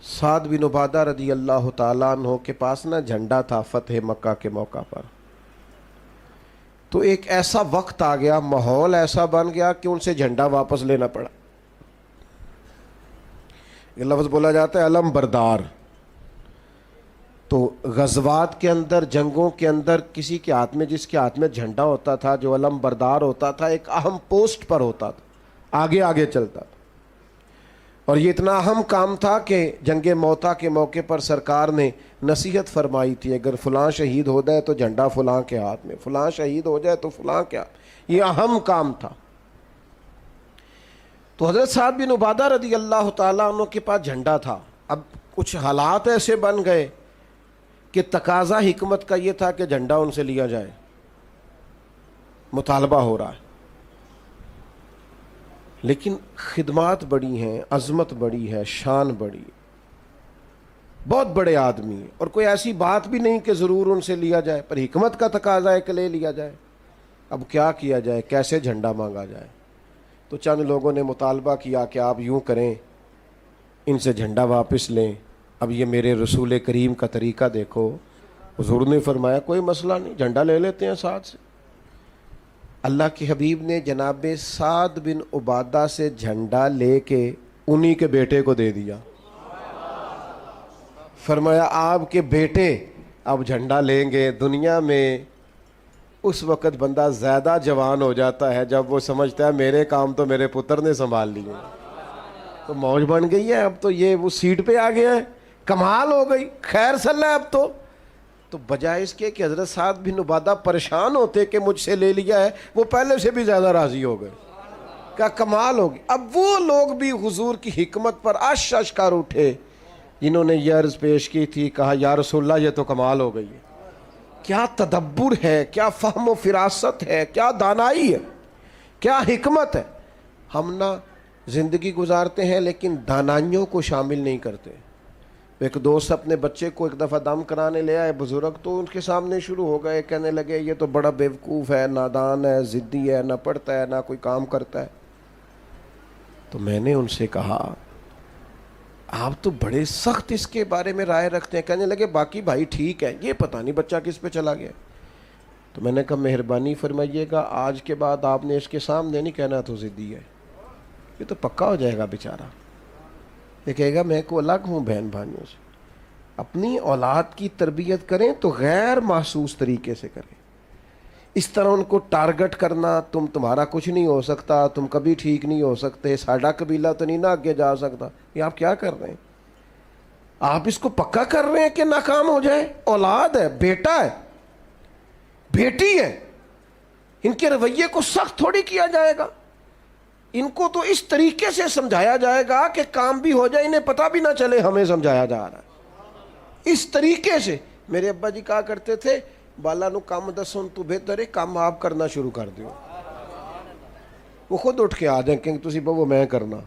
سعد بن عبادہ رضی اللہ تعالیٰ عنہ کے پاس نا جھنڈا تھا فتح مکہ کے موقع پر. تو ایک ایسا وقت آ گیا, ماحول ایسا بن گیا کہ ان سے جھنڈا واپس لینا پڑا. یہ لفظ بولا جاتا ہے علم بردار. تو غزوات کے اندر, جنگوں کے اندر کسی کے ہاتھ میں, جس کے ہاتھ میں جھنڈا ہوتا تھا, جو علم بردار ہوتا تھا, ایک اہم پوسٹ پر ہوتا تھا, آگے آگے چلتا تھا. اور یہ اتنا اہم کام تھا کہ جنگ موتا کے موقع پر سرکار نے نصیحت فرمائی تھی, اگر فلاں شہید ہو جائے تو جھنڈا فلاں کے ہاتھ میں, فلاں شہید ہو جائے تو فلاں کے ہاتھ. یہ اہم کام تھا. تو حضرت سعد بن عبادہ رضی اللہ تعالیٰ عنہ کے پاس جھنڈا تھا. اب کچھ حالات ایسے بن گئے کہ تقاضا حکمت کا یہ تھا کہ جھنڈا ان سے لیا جائے. مطالبہ ہو رہا ہے, لیکن خدمات بڑی ہیں, عظمت بڑی ہے, شان بڑی, بہت بڑے آدمی ہیں, اور کوئی ایسی بات بھی نہیں کہ ضرور ان سے لیا جائے, پر حکمت کا تقاضا ہے کہ لے لیا جائے. اب کیا کیا جائے, کیسے جھنڈا مانگا جائے؟ تو چند لوگوں نے مطالبہ کیا کہ آپ یوں کریں, ان سے جھنڈا واپس لیں. اب یہ میرے رسول کریم کا طریقہ دیکھو. حضور نے فرمایا کوئی مسئلہ نہیں, جھنڈا لے لیتے ہیں ساتھ سے. اللہ کے حبیب نے جناب سعد بن عبادہ سے جھنڈا لے کے انہی کے بیٹے کو دے دیا. فرمایا آپ کے بیٹے اب جھنڈا لیں گے. دنیا میں اس وقت بندہ زیادہ جوان ہو جاتا ہے جب وہ سمجھتا ہے میرے کام تو میرے پتر نے سنبھال لیے. تو موج بن گئی ہے, اب تو یہ وہ سیٹ پہ آ گیا ہے, کمال ہو گئی, خیر صلی ہے اب تو بجائے اس کے کہ حضرت سعد بن عبادہ پریشان ہوتے کہ مجھ سے لے لیا ہے, وہ پہلے سے بھی زیادہ راضی ہو گئے. کیا کمال ہوگی. اب وہ لوگ بھی حضور کی حکمت پر عش کر اٹھے جنہوں نے یہ عرض پیش کی تھی, کہا یا رسول اللہ یہ تو کمال ہو گئی ہے. کیا تدبر ہے, کیا فہم و فراست ہے, کیا دانائی ہے, کیا حکمت ہے. ہم نہ زندگی گزارتے ہیں لیکن دانائیوں کو شامل نہیں کرتے. ایک دوست اپنے بچے کو ایک دفعہ دم کرانے لے آئے بزرگ, تو ان کے سامنے شروع ہو گئے, کہنے لگے یہ تو بڑا بیوقوف ہے, نادان ہے, ضدی ہے, نہ پڑھتا ہے نہ کوئی کام کرتا ہے. تو میں نے ان سے کہا آپ تو بڑے سخت اس کے بارے میں رائے رکھتے ہیں. کہنے لگے باقی بھائی ٹھیک ہے, یہ پتہ نہیں بچہ کس پہ چلا گیا. تو میں نے کہا مہربانی فرمائیے گا, آج کے بعد آپ نے اس کے سامنے نہیں کہنا تو ضدی ہے, یہ تو پکا ہو جائے گا بیچارہ. یہ کہے گا میں کو الگ ہوں بہن بھائیوں سے. اپنی اولاد کی تربیت کریں تو غیر محسوس طریقے سے کریں. اس طرح ان کو ٹارگٹ کرنا, تمہارا کچھ نہیں ہو سکتا, تم کبھی ٹھیک نہیں ہو سکتے, ساڈا قبیلہ تو نہیں نہ آگے جا سکتا, یہ آپ کیا کر رہے ہیں؟ آپ اس کو پکا کر رہے ہیں کہ ناکام ہو جائے. اولاد ہے, بیٹا ہے, بیٹی ہے, ان کے رویے کو سخت تھوڑی کیا جائے گا. ان کو تو اس طریقے سے سمجھایا جائے گا کہ کام بھی ہو جائے, انہیں پتہ بھی نہ چلے ہمیں سمجھایا جا رہا ہے. اس طریقے سے میرے ابا جی کہا کرتے تھے بالا نو کام دسن تو بہتر ہے کام آپ کرنا شروع کر دیو. وہ خود اٹھ کے آ جائیں کہ تسی بابو میں کرنا.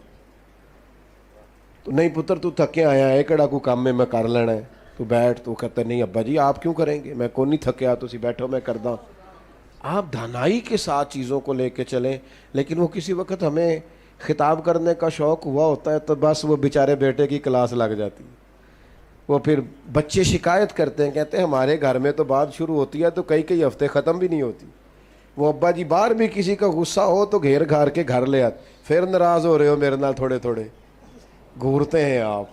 تو نہیں پتر تو تھکے آیا ہے, کہڑا کو کام میں کر لینا ہے, تو بیٹھ. تو کہتا نہیں ابا جی آپ کیوں کریں گے, میں کو نہیں تھکیا, تسی بیٹھو میں کر دا. آپ دانائی کے ساتھ چیزوں کو لے کے چلیں. لیکن وہ کسی وقت ہمیں خطاب کرنے کا شوق ہوا ہوتا ہے تو بس وہ بیچارے بیٹے کی کلاس لگ جاتی. وہ پھر بچے شکایت کرتے ہیں, کہتے ہیں ہمارے گھر میں تو بات شروع ہوتی ہے تو کئی ہفتے ختم بھی نہیں ہوتی. وہ ابا جی باہر بھی کسی کا غصہ ہو تو گھیر گھار کے گھر لے آتے, پھر ناراض ہو رہے ہو میرے نال, تھوڑے تھوڑے گھورتے ہیں آپ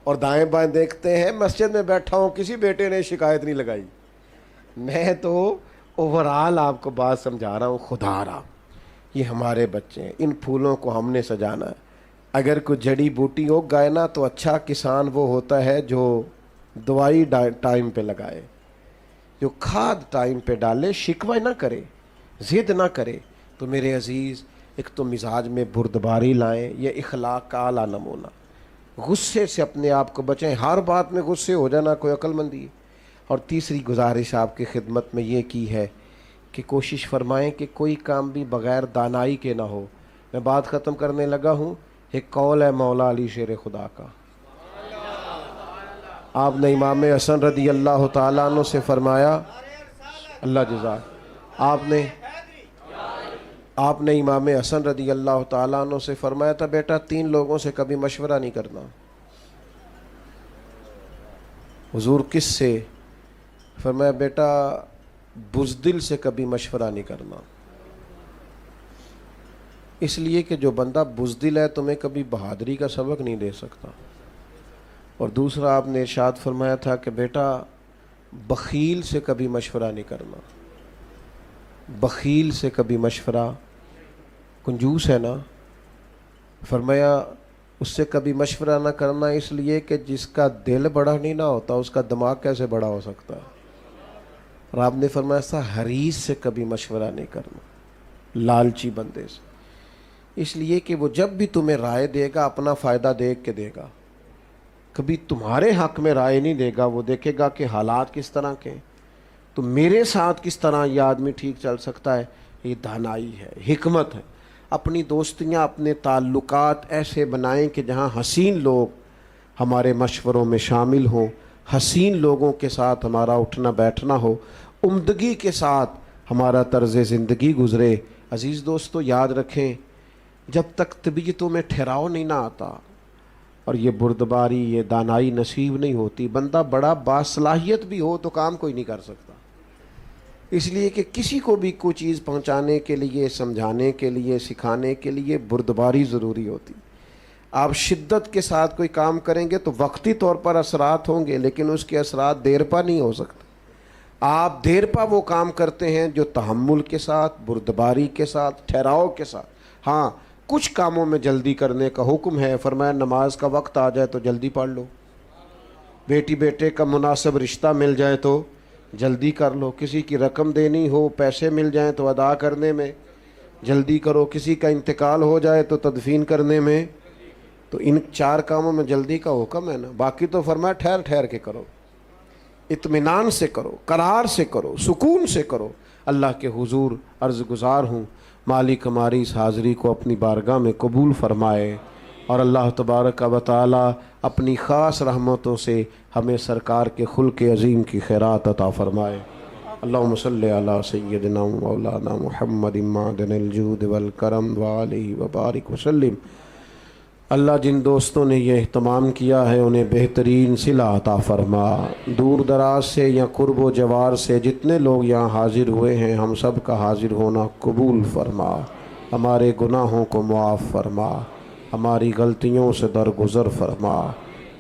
اور دائیں بائیں دیکھتے ہیں. مسجد میں بیٹھا ہوں, کسی بیٹے نے شکایت نہیں لگائی. میں تو اوورال آپ کو بات سمجھا رہا ہوں، خدا را یہ ہمارے بچے ہیں، ان پھولوں کو ہم نے سجانا ہے۔ اگر کوئی جڑی بوٹی ہو گائے نا تو اچھا کسان وہ ہوتا ہے جو دوائی ٹائم پہ لگائے، جو کھاد ٹائم پہ ڈالے، شکوہ نہ کرے، ضد نہ کرے۔ تو میرے عزیز، ایک تو مزاج میں بردباری لائیں، یہ اخلاق کا اعلیٰ نمونہ۔ غصے سے اپنے آپ کو بچائیں، ہر بات میں غصے ہو جانا کوئی عقل مندی ہے۔ اور تیسری گزارش آپ کی خدمت میں یہ کی ہے کہ کوشش فرمائیں کہ کوئی کام بھی بغیر دانائی کے نہ ہو۔ میں بات ختم کرنے لگا ہوں، ایک قول ہے مولا علی شیر خدا کا، آپ نے امام حسن رضی اللہ تعالیٰ عنہ سے فرمایا، اللہ جزاک، آپ نے امام حسن رضی اللہ تعالیٰ عنہ سے فرمایا تھا، بیٹا 3 لوگوں سے کبھی مشورہ نہیں کرنا۔ حضور کس سے؟ فرمایا بیٹا بزدل سے کبھی مشورہ نہیں کرنا، اس لیے کہ جو بندہ بزدل ہے تمہیں کبھی بہادری کا سبق نہیں دے سکتا۔ اور دوسرا آپ نے ارشاد فرمایا تھا کہ بیٹا بخیل سے کبھی مشورہ نہیں کرنا، بخیل سے کبھی مشورہ، کنجوس ہے نا، فرمایا اس سے کبھی مشورہ نہ کرنا، اس لیے کہ جس کا دل بڑا نہیں نہ ہوتا اس کا دماغ کیسے بڑا ہو سکتا ہے۔ اور آپ نے فرمایا ایسا حریص سے کبھی مشورہ نہیں کرنا، لالچی بندے سے، اس لیے کہ وہ جب بھی تمہیں رائے دے گا اپنا فائدہ دیکھ کے دے گا، کبھی تمہارے حق میں رائے نہیں دے گا، وہ دیکھے گا کہ حالات کس طرح کے، تو میرے ساتھ کس طرح یہ آدمی ٹھیک چل سکتا ہے۔ یہ دانائی ہے، حکمت ہے۔ اپنی دوستیاں، اپنے تعلقات ایسے بنائیں کہ جہاں حسین لوگ ہمارے مشوروں میں شامل ہوں، حسین لوگوں کے ساتھ ہمارا اٹھنا بیٹھنا ہو، عمدگی کے ساتھ ہمارا طرز زندگی گزرے۔ عزیز دوستو یاد رکھیں، جب تک طبیعتوں میں ٹھہراؤ نہیں نہ آتا اور یہ بردباری، یہ دانائی نصیب نہیں ہوتی، بندہ بڑا باصلاحیت بھی ہو تو کام کوئی نہیں کر سکتا۔ اس لیے کہ کسی کو بھی کوئی چیز پہنچانے کے لیے، سمجھانے کے لیے، سکھانے کے لیے بردباری ضروری ہوتی۔ آپ شدت کے ساتھ کوئی کام کریں گے تو وقتی طور پر اثرات ہوں گے، لیکن اس کے اثرات دیر پا نہیں ہو سکتے۔ آپ دیر پا وہ کام کرتے ہیں جو تحمل کے ساتھ، بردباری کے ساتھ، ٹھہراؤ کے ساتھ۔ ہاں کچھ کاموں میں جلدی کرنے کا حکم ہے، فرمایا نماز کا وقت آ جائے تو جلدی پڑھ لو، بیٹی بیٹے کا مناسب رشتہ مل جائے تو جلدی کر لو، کسی کی رقم دینی ہو، پیسے مل جائیں تو ادا کرنے میں جلدی کرو، کسی کا انتقال ہو جائے تو تدفین کرنے میں، تو ان 4 کاموں میں جلدی کا حکم ہے نا۔ باقی تو فرمایا ٹھہر ٹھہر کے کرو، اطمینان سے کرو، قرار سے کرو، سکون سے کرو۔ اللہ کے حضور عرض گزار ہوں مالک ہماری اس حاضری کو اپنی بارگاہ میں قبول فرمائے، اور اللہ تبارک و تعالی اپنی خاص رحمتوں سے ہمیں سرکار کے خلق عظیم کی خیرات عطا فرمائے۔ اللہم صلی علی سیدنا و مولانا محمد معدن الجود والکرم وآلہ وبارک وسلم۔ اللہ جن دوستوں نے یہ اہتمام کیا ہے انہیں بہترین صلہ عطا فرما، دور دراز سے یا قرب و جوار سے جتنے لوگ یہاں حاضر ہوئے ہیں ہم سب کا حاضر ہونا قبول فرما، ہمارے گناہوں کو معاف فرما، ہماری غلطیوں سے درگزر فرما،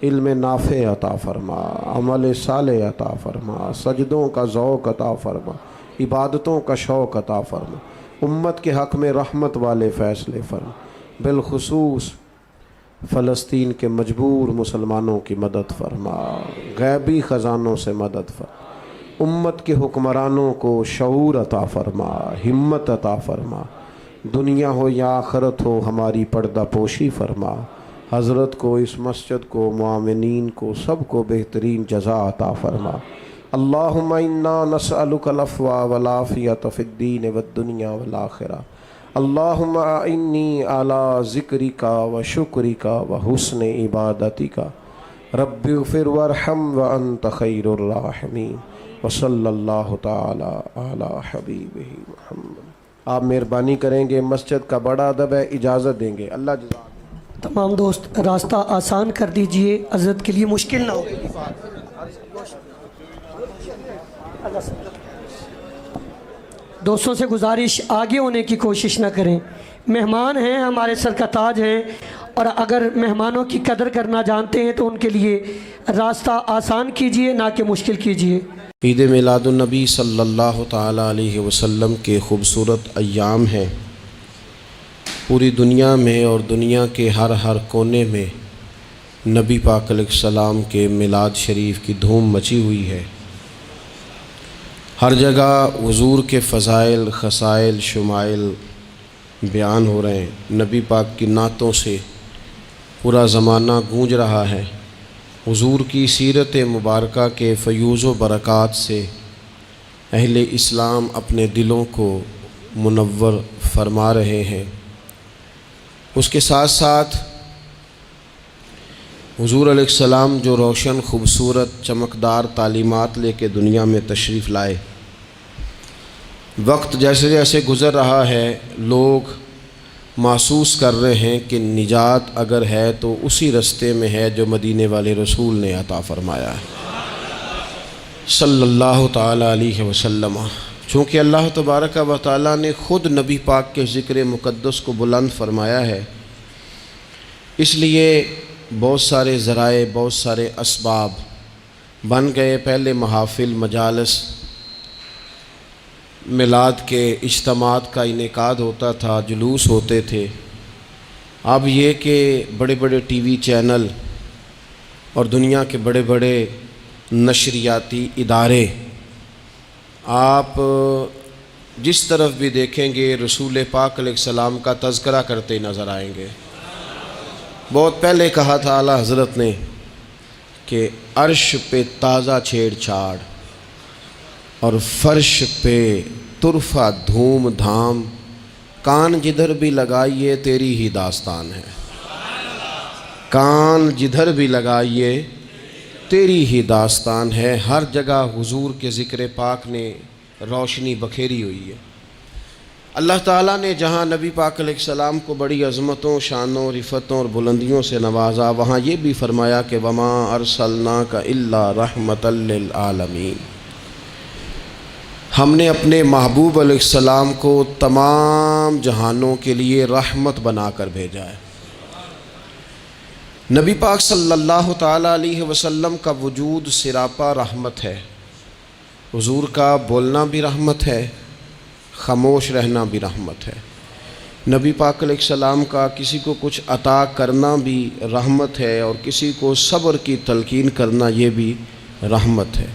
علم نافع عطا فرما، عمل صالح عطا فرما، سجدوں کا ذوق عطا فرما، عبادتوں کا شوق عطا فرما، امت کے حق میں رحمت والے فیصلے فرما، بالخصوص فلسطین کے مجبور مسلمانوں کی مدد فرما، غیبی خزانوں سے مدد فرما، امت کے حکمرانوں کو شعور عطا فرما، ہمت عطا فرما، دنیا ہو یا آخرت ہو ہماری پردہ پوشی فرما، حضرت کو، اس مسجد کو، معاونین کو، سب کو بہترین جزا عطا فرما۔ اللہم انا نسألک العفو والعافیۃ فی الدین والدنیا والآخرہ، اللہم اعنی علی ذکرک و شکرک و حسن عبادتک، رب اغفر وارحم وانت خیر الراحمین، وصلی اللہ تعالی علی حبیبہ محمد۔ آپ مہربانی کریں گے، مسجد کا بڑا ادب ہے، اجازت دیں گے۔ اللہ جزاک۔ تمام دوست راستہ آسان کر دیجئے، حضرت کے لیے مشکل نہ ہو۔ دوستوں سے گزارش آگے ہونے کی کوشش نہ کریں، مہمان ہیں، ہمارے سر کا تاج ہیں، اور اگر مہمانوں کی قدر کرنا جانتے ہیں تو ان کے لیے راستہ آسان کیجئے نہ کہ مشکل کیجئے۔ عید میلاد النبی صلی اللہ تعالی علیہ وسلم کے خوبصورت ایام ہیں۔ پوری دنیا میں اور دنیا کے ہر کونے میں نبی پاک علیہ السلام کے میلاد شریف کی دھوم مچی ہوئی ہے۔ ہر جگہ حضور کے فضائل، خصائل، شمائل بیان ہو رہے ہیں۔ نبی پاک کی نعتوں سے پورا زمانہ گونج رہا ہے۔ حضور کی سیرت مبارکہ کے فیوز و برکات سے اہل اسلام اپنے دلوں کو منور فرما رہے ہیں۔ اس کے ساتھ ساتھ حضور علیہ السلام جو روشن، خوبصورت، چمکدار تعلیمات لے کے دنیا میں تشریف لائے، وقت جیسے جیسے گزر رہا ہے لوگ محسوس کر رہے ہیں کہ نجات اگر ہے تو اسی رستے میں ہے جو مدینے والے رسول نے عطا فرمایا ہے صلی اللہ تعالی علیہ وسلم۔ چونکہ اللہ تبارک و تعالی نے خود نبی پاک کے ذکر مقدس کو بلند فرمایا ہے، اس لیے بہت سارے ذرائع، بہت سارے اسباب بن گئے۔ پہلے محافل، مجالس، میلاد کے اجتماعات کا انعقاد ہوتا تھا، جلوس ہوتے تھے۔ اب یہ کہ بڑے بڑے ٹی وی چینل اور دنیا کے بڑے بڑے نشریاتی ادارے، آپ جس طرف بھی دیکھیں گے رسول پاک علیہ السلام کا تذکرہ کرتے نظر آئیں گے۔ بہت پہلے کہا تھا اعلیٰ حضرت نے کہ عرش پہ تازہ چھیڑ چھاڑ اور فرش پہ طرفہ دھوم دھام، کان جدھر بھی لگائیے تیری ہی داستان ہے۔ کان جدھر بھی لگائیے تیری ہی داستان ہے۔ ہر جگہ حضور کے ذکر پاک نے روشنی بکھیری ہوئی ہے۔ اللہ تعالیٰ نے جہاں نبی پاک علیہ السلام کو بڑی عظمتوں، شانوں، رفتوں اور بلندیوں سے نوازا، وہاں یہ بھی فرمایا کہ وما ارسلناک الا رحمۃ للعالمین، ہم نے اپنے محبوب علیہ السلام کو تمام جہانوں کے لیے رحمت بنا کر بھیجا ہے۔ نبی پاک صلی اللہ تعالی علیہ وسلم کا وجود سراپا رحمت ہے۔ حضور کا بولنا بھی رحمت ہے، خاموش رہنا بھی رحمت ہے۔ نبی پاک علیہ السلام کا کسی کو کچھ عطا کرنا بھی رحمت ہے، اور کسی کو صبر کی تلقین کرنا یہ بھی رحمت ہے۔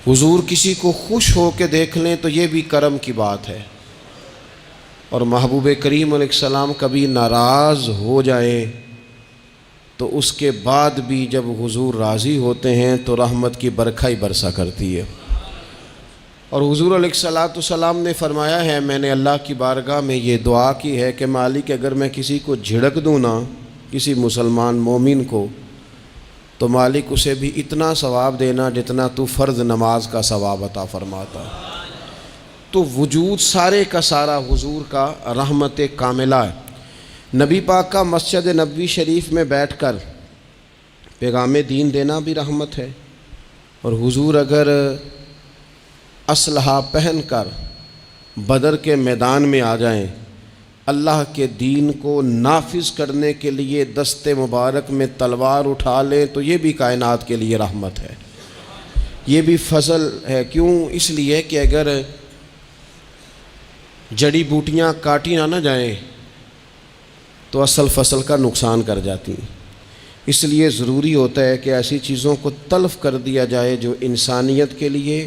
حضور کسی کو خوش ہو کے دیکھ لیں تو یہ بھی کرم کی بات ہے، اور محبوب کریم علیہ السلام کبھی ناراض ہو جائیں تو اس کے بعد بھی جب حضور راضی ہوتے ہیں تو رحمت کی برکھا ہی برسا کرتی ہے۔ اور حضور علیہ السلام نے فرمایا ہے، میں نے اللہ کی بارگاہ میں یہ دعا کی ہے کہ مالک اگر میں کسی کو جھڑک دوں نا، کسی مسلمان مومن کو، تو مالک اسے بھی اتنا ثواب دینا جتنا تو فرض نماز کا ثواب عطا فرماتا۔ تو وجود سارے کا سارا حضور کا رحمت کاملہ ہے۔ نبی پاک کا مسجد نبوی شریف میں بیٹھ کر پیغام دین دینا بھی رحمت ہے، اور حضور اگر اسلحہ پہن کر بدر کے میدان میں آ جائیں، اللہ کے دین کو نافذ کرنے کے لیے دست مبارک میں تلوار اٹھا لیں، تو یہ بھی کائنات کے لیے رحمت ہے، یہ بھی فضل ہے۔ کیوں؟ اس لیے کہ اگر جڑی بوٹیاں کاٹی نہ جائیں تو اصل فصل کا نقصان کر جاتی ہیں۔ اس لیے ضروری ہوتا ہے کہ ایسی چیزوں کو تلف کر دیا جائے جو انسانیت کے لیے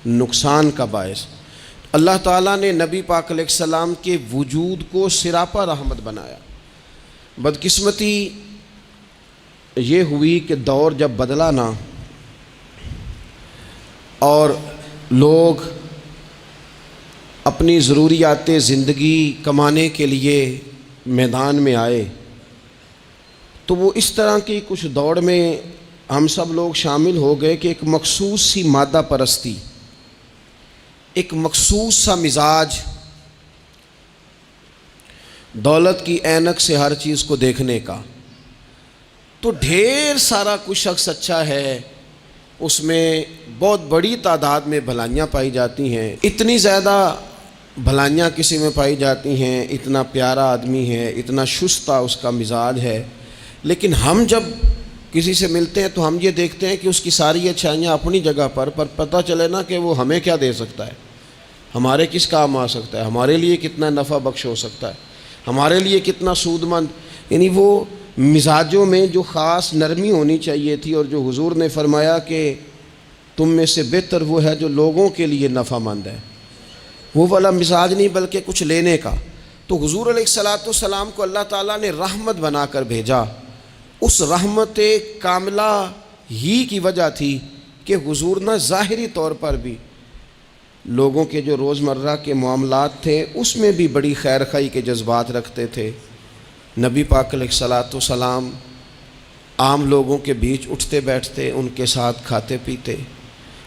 نقصان کا باعث۔ اللہ تعالیٰ نے نبی پاک علیہ السلام کے وجود کو سراپا رحمت بنایا۔ بدقسمتی یہ ہوئی کہ دور جب بدلا نا اور لوگ اپنی ضروریات زندگی کمانے کے لیے میدان میں آئے، تو وہ اس طرح کی کچھ دوڑ میں ہم سب لوگ شامل ہو گئے کہ ایک مخصوص سی مادہ پرستی، ایک مخصوص سا مزاج، دولت کی اینک سے ہر چیز کو دیکھنے کا، تو ڈھیر سارا کچھ شخص اچھا ہے، اس میں بہت بڑی تعداد میں بھلائیاں پائی جاتی ہیں، اتنی زیادہ بھلائیاں کسی میں پائی جاتی ہیں، اتنا پیارا آدمی ہے، اتنا شستہ اس کا مزاج ہے، لیکن ہم جب کسی سے ملتے ہیں تو ہم یہ دیکھتے ہیں کہ اس کی ساری اچھائیاں اپنی جگہ پر پتہ چلے نا کہ وہ ہمیں کیا دے سکتا ہے، ہمارے کس کام آ سکتا ہے، ہمارے لیے کتنا نفع بخش ہو سکتا ہے، ہمارے لیے کتنا سود مند. یعنی وہ مزاجوں میں جو خاص نرمی ہونی چاہیے تھی، اور جو حضور نے فرمایا کہ تم میں سے بہتر وہ ہے جو لوگوں کے لیے نفع مند ہے، وہ والا مزاج نہیں بلکہ کچھ لینے کا. تو حضور علیہ الصلاۃ والسلام کو اللہ تعالیٰ نے رحمت بنا کر بھیجا. اس رحمت کاملہ ہی کی وجہ تھی کہ حضور نہ ظاہری طور پر بھی لوگوں کے جو روزمرہ کے معاملات تھے اس میں بھی بڑی خیر خواہی کے جذبات رکھتے تھے. نبی پاک علیہ الصلاۃ والسلام عام لوگوں کے بیچ اٹھتے بیٹھتے، ان کے ساتھ کھاتے پیتے.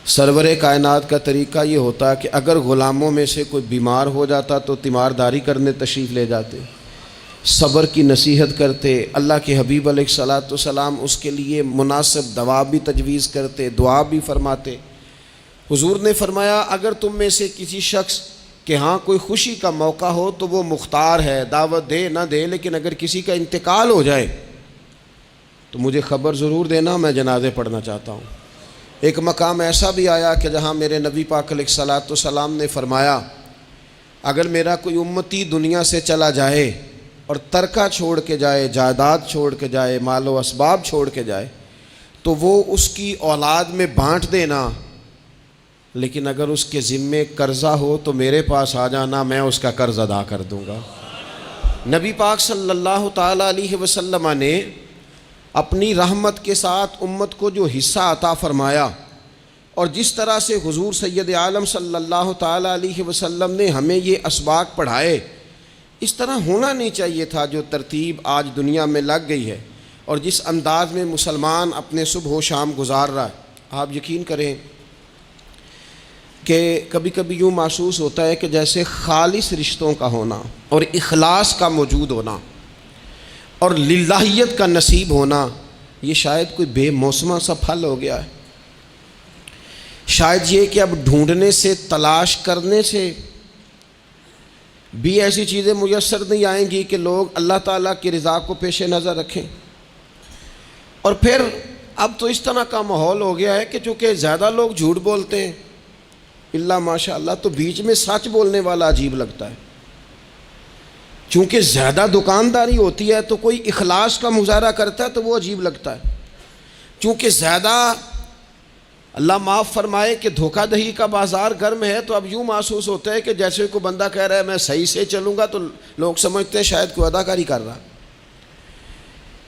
سرور کائنات کا طریقہ یہ ہوتا کہ اگر غلاموں میں سے کوئی بیمار ہو جاتا تو تیمارداری کرنے تشریف لے جاتے، صبر کی نصیحت کرتے. اللہ کے حبیب علیہ الصلاۃ والسلام اس کے لیے مناسب دوا بھی تجویز کرتے، دعا بھی فرماتے. حضور نے فرمایا اگر تم میں سے کسی شخص کہ ہاں کوئی خوشی کا موقع ہو تو وہ مختار ہے، دعوت دے نہ دے، لیکن اگر کسی کا انتقال ہو جائے تو مجھے خبر ضرور دینا، میں جنازے پڑھنا چاہتا ہوں. ایک مقام ایسا بھی آیا کہ جہاں میرے نبی پاک علیہ الصلاۃ والسلام نے فرمایا اگر میرا کوئی امتی دنیا سے چلا جائے اور ترکہ چھوڑ کے جائے، جائیداد چھوڑ کے جائے، مال و اسباب چھوڑ کے جائے تو وہ اس کی اولاد میں بانٹ دینا، لیکن اگر اس کے ذمے قرضہ ہو تو میرے پاس آ جانا، میں اس کا قرض ادا کر دوں گا. نبی پاک صلی اللہ تعالیٰ علیہ وسلم نے اپنی رحمت کے ساتھ امت کو جو حصہ عطا فرمایا، اور جس طرح سے حضور سید عالم صلی اللہ تعالیٰ علیہ وسلم نے ہمیں یہ اسباق پڑھائے، اس طرح ہونا نہیں چاہیے تھا جو ترتیب آج دنیا میں لگ گئی ہے اور جس انداز میں مسلمان اپنے صبح و شام گزار رہا ہے. آپ یقین کریں کہ کبھی کبھی یوں محسوس ہوتا ہے کہ جیسے خالص رشتوں کا ہونا اور اخلاص کا موجود ہونا اور للہیت کا نصیب ہونا یہ شاید کوئی بے موسمہ سا پھل ہو گیا ہے. شاید یہ کہ اب ڈھونڈنے سے، تلاش کرنے سے بھی ایسی چیزیں میسر نہیں آئیں گی کہ لوگ اللہ تعالیٰ کی رضا کو پیش نظر رکھیں. اور پھر اب تو اس طرح کا ماحول ہو گیا ہے کہ چونکہ زیادہ لوگ جھوٹ بولتے ہیں اللہ ماشاء اللہ، تو بیچ میں سچ بولنے والا عجیب لگتا ہے. چونکہ زیادہ دکانداری ہوتی ہے تو کوئی اخلاص کا مظاہرہ کرتا ہے تو وہ عجیب لگتا ہے. چونکہ زیادہ اللہ معاف فرمائے کہ دھوکہ دہی کا بازار گرم ہے تو اب یوں محسوس ہوتا ہے کہ جیسے کوئی بندہ کہہ رہا ہے میں صحیح سے چلوں گا تو لوگ سمجھتے ہیں شاید کوئی اداکاری کر رہا.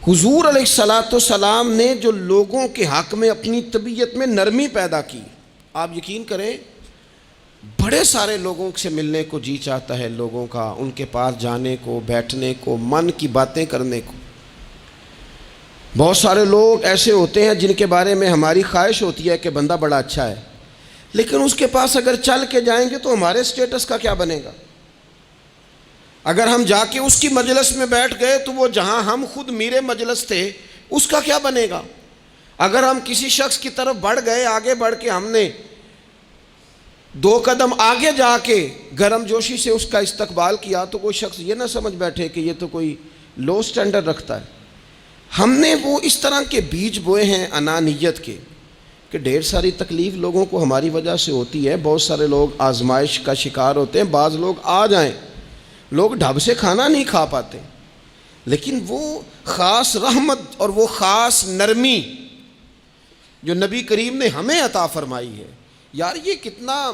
حضور علیہ الصلاۃ والسلام نے جو لوگوں کے حق میں اپنی طبیعت میں نرمی پیدا کی، آپ یقین کریں بڑے سارے لوگوں سے ملنے کو جی چاہتا ہے لوگوں کا، ان کے پاس جانے کو، بیٹھنے کو، من کی باتیں کرنے کو. بہت سارے لوگ ایسے ہوتے ہیں جن کے بارے میں ہماری خواہش ہوتی ہے کہ بندہ بڑا اچھا ہے، لیکن اس کے پاس اگر چل کے جائیں گے تو ہمارے سٹیٹس کا کیا بنے گا؟ اگر ہم جا کے اس کی مجلس میں بیٹھ گئے تو وہ جہاں ہم خود میرے مجلس تھے اس کا کیا بنے گا؟ اگر ہم کسی شخص کی طرف بڑھ گئے، آگے بڑھ کے ہم نے 2 قدم آگے جا کے گرم جوشی سے اس کا استقبال کیا تو کوئی شخص یہ نہ سمجھ بیٹھے کہ یہ تو کوئی لو سٹینڈرڈ رکھتا ہے. ہم نے وہ اس طرح کے بیج بوئے ہیں انانیت کے کہ ڈھیر ساری تکلیف لوگوں کو ہماری وجہ سے ہوتی ہے. بہت سارے لوگ آزمائش کا شکار ہوتے ہیں. بعض لوگ آ جائیں، لوگ ڈھب سے کھانا نہیں کھا پاتے، لیکن وہ خاص رحمت اور وہ خاص نرمی جو نبی کریم نے ہمیں عطا فرمائی ہے، یار یہ کتنا.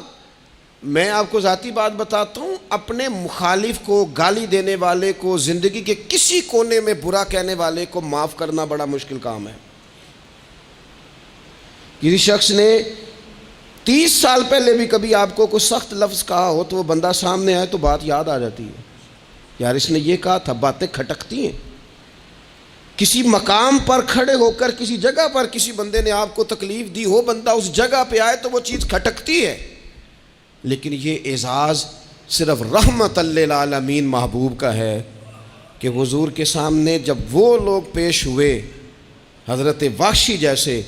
میں آپ کو ذاتی بات بتاتا ہوں، اپنے مخالف کو، گالی دینے والے کو، زندگی کے کسی کونے میں برا کہنے والے کو معاف کرنا بڑا مشکل کام ہے. کسی شخص نے 30 سال پہلے بھی کبھی آپ کو کوئی سخت لفظ کہا ہو تو وہ بندہ سامنے آئے تو بات یاد آ جاتی ہے، یار اس نے یہ کہا تھا. باتیں کھٹکتی ہیں. کسی مقام پر کھڑے ہو کر کسی جگہ پر کسی بندے نے آپ کو تکلیف دی ہو، بندہ اس جگہ پہ آئے تو وہ چیز کھٹکتی ہے. لیکن یہ اعزاز صرف رحمت للعالمین محبوب کا ہے کہ حضور کے سامنے جب وہ لوگ پیش ہوئے حضرت وحشی جیسے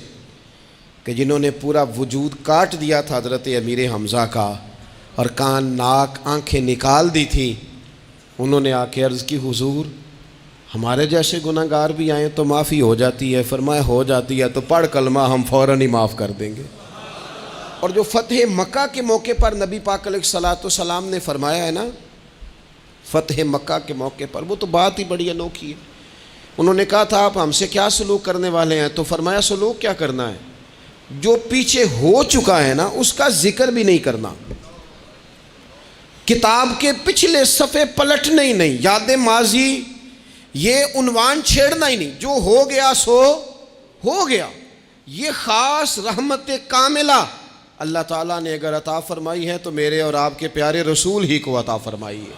کہ جنہوں نے پورا وجود کاٹ دیا تھا حضرت امیر حمزہ کا اور کان ناک آنکھیں نکال دی تھی، انہوں نے آ کے عرض کی حضور ہمارے جیسے گناہ گار بھی آئیں تو معافی ہو جاتی ہے. فرمایا ہو جاتی ہے تو پڑھ کلمہ ہم فوراً ہی معاف کر دیں گے. اور جو فتح مکہ کے موقع پر نبی پاک علیہ الصلوۃ والسلام نے فرمایا ہے نا، فتح مکہ کے موقع پر، وہ تو بات ہی بڑی انوکھی ہے. انہوں نے کہا تھا آپ ہم سے کیا سلوک کرنے والے ہیں؟ تو فرمایا سلوک کیا کرنا ہے؟ جو پیچھے ہو چکا ہے نا اس کا ذکر بھی نہیں کرنا، کتاب کے پچھلے صفحے پلٹنے ہی نہیں، یاد ماضی یہ عنوان چھیڑنا ہی نہیں. جو ہو گیا سو ہو گیا. یہ خاص رحمت کاملہ اللہ تعالیٰ نے اگر عطا فرمائی ہے تو میرے اور آپ کے پیارے رسول ہی کو عطا فرمائی ہے.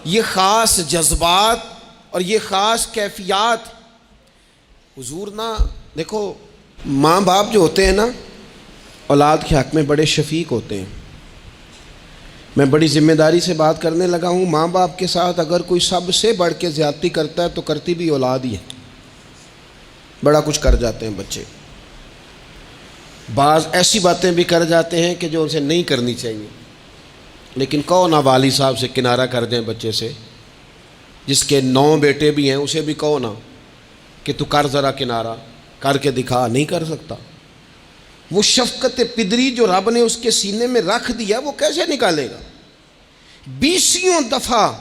یہ خاص جذبات اور یہ خاص کیفیات حضور نا، دیکھو ماں باپ جو ہوتے ہیں نا اولاد کے حق میں بڑے شفیق ہوتے ہیں. میں بڑی ذمہ داری سے بات کرنے لگا ہوں. ماں باپ کے ساتھ اگر کوئی سب سے بڑھ کے زیادتی کرتا ہے تو کرتی بھی اولاد ہی ہے. بڑا کچھ کر جاتے ہیں بچے، بعض ایسی باتیں بھی کر جاتے ہیں کہ جو ان سے نہیں کرنی چاہیے. لیکن کہو نا والد صاحب سے کنارہ کر دیں بچے سے، جس کے 9 بیٹے بھی ہیں اسے بھی کہو نا کہ تو کر ذرا کنارہ کر کے دکھا. نہیں کر سکتا. وہ شفقت پدری جو رب نے اس کے سینے میں رکھ دیا وہ کیسے نکالے گا؟ 20 دفعہ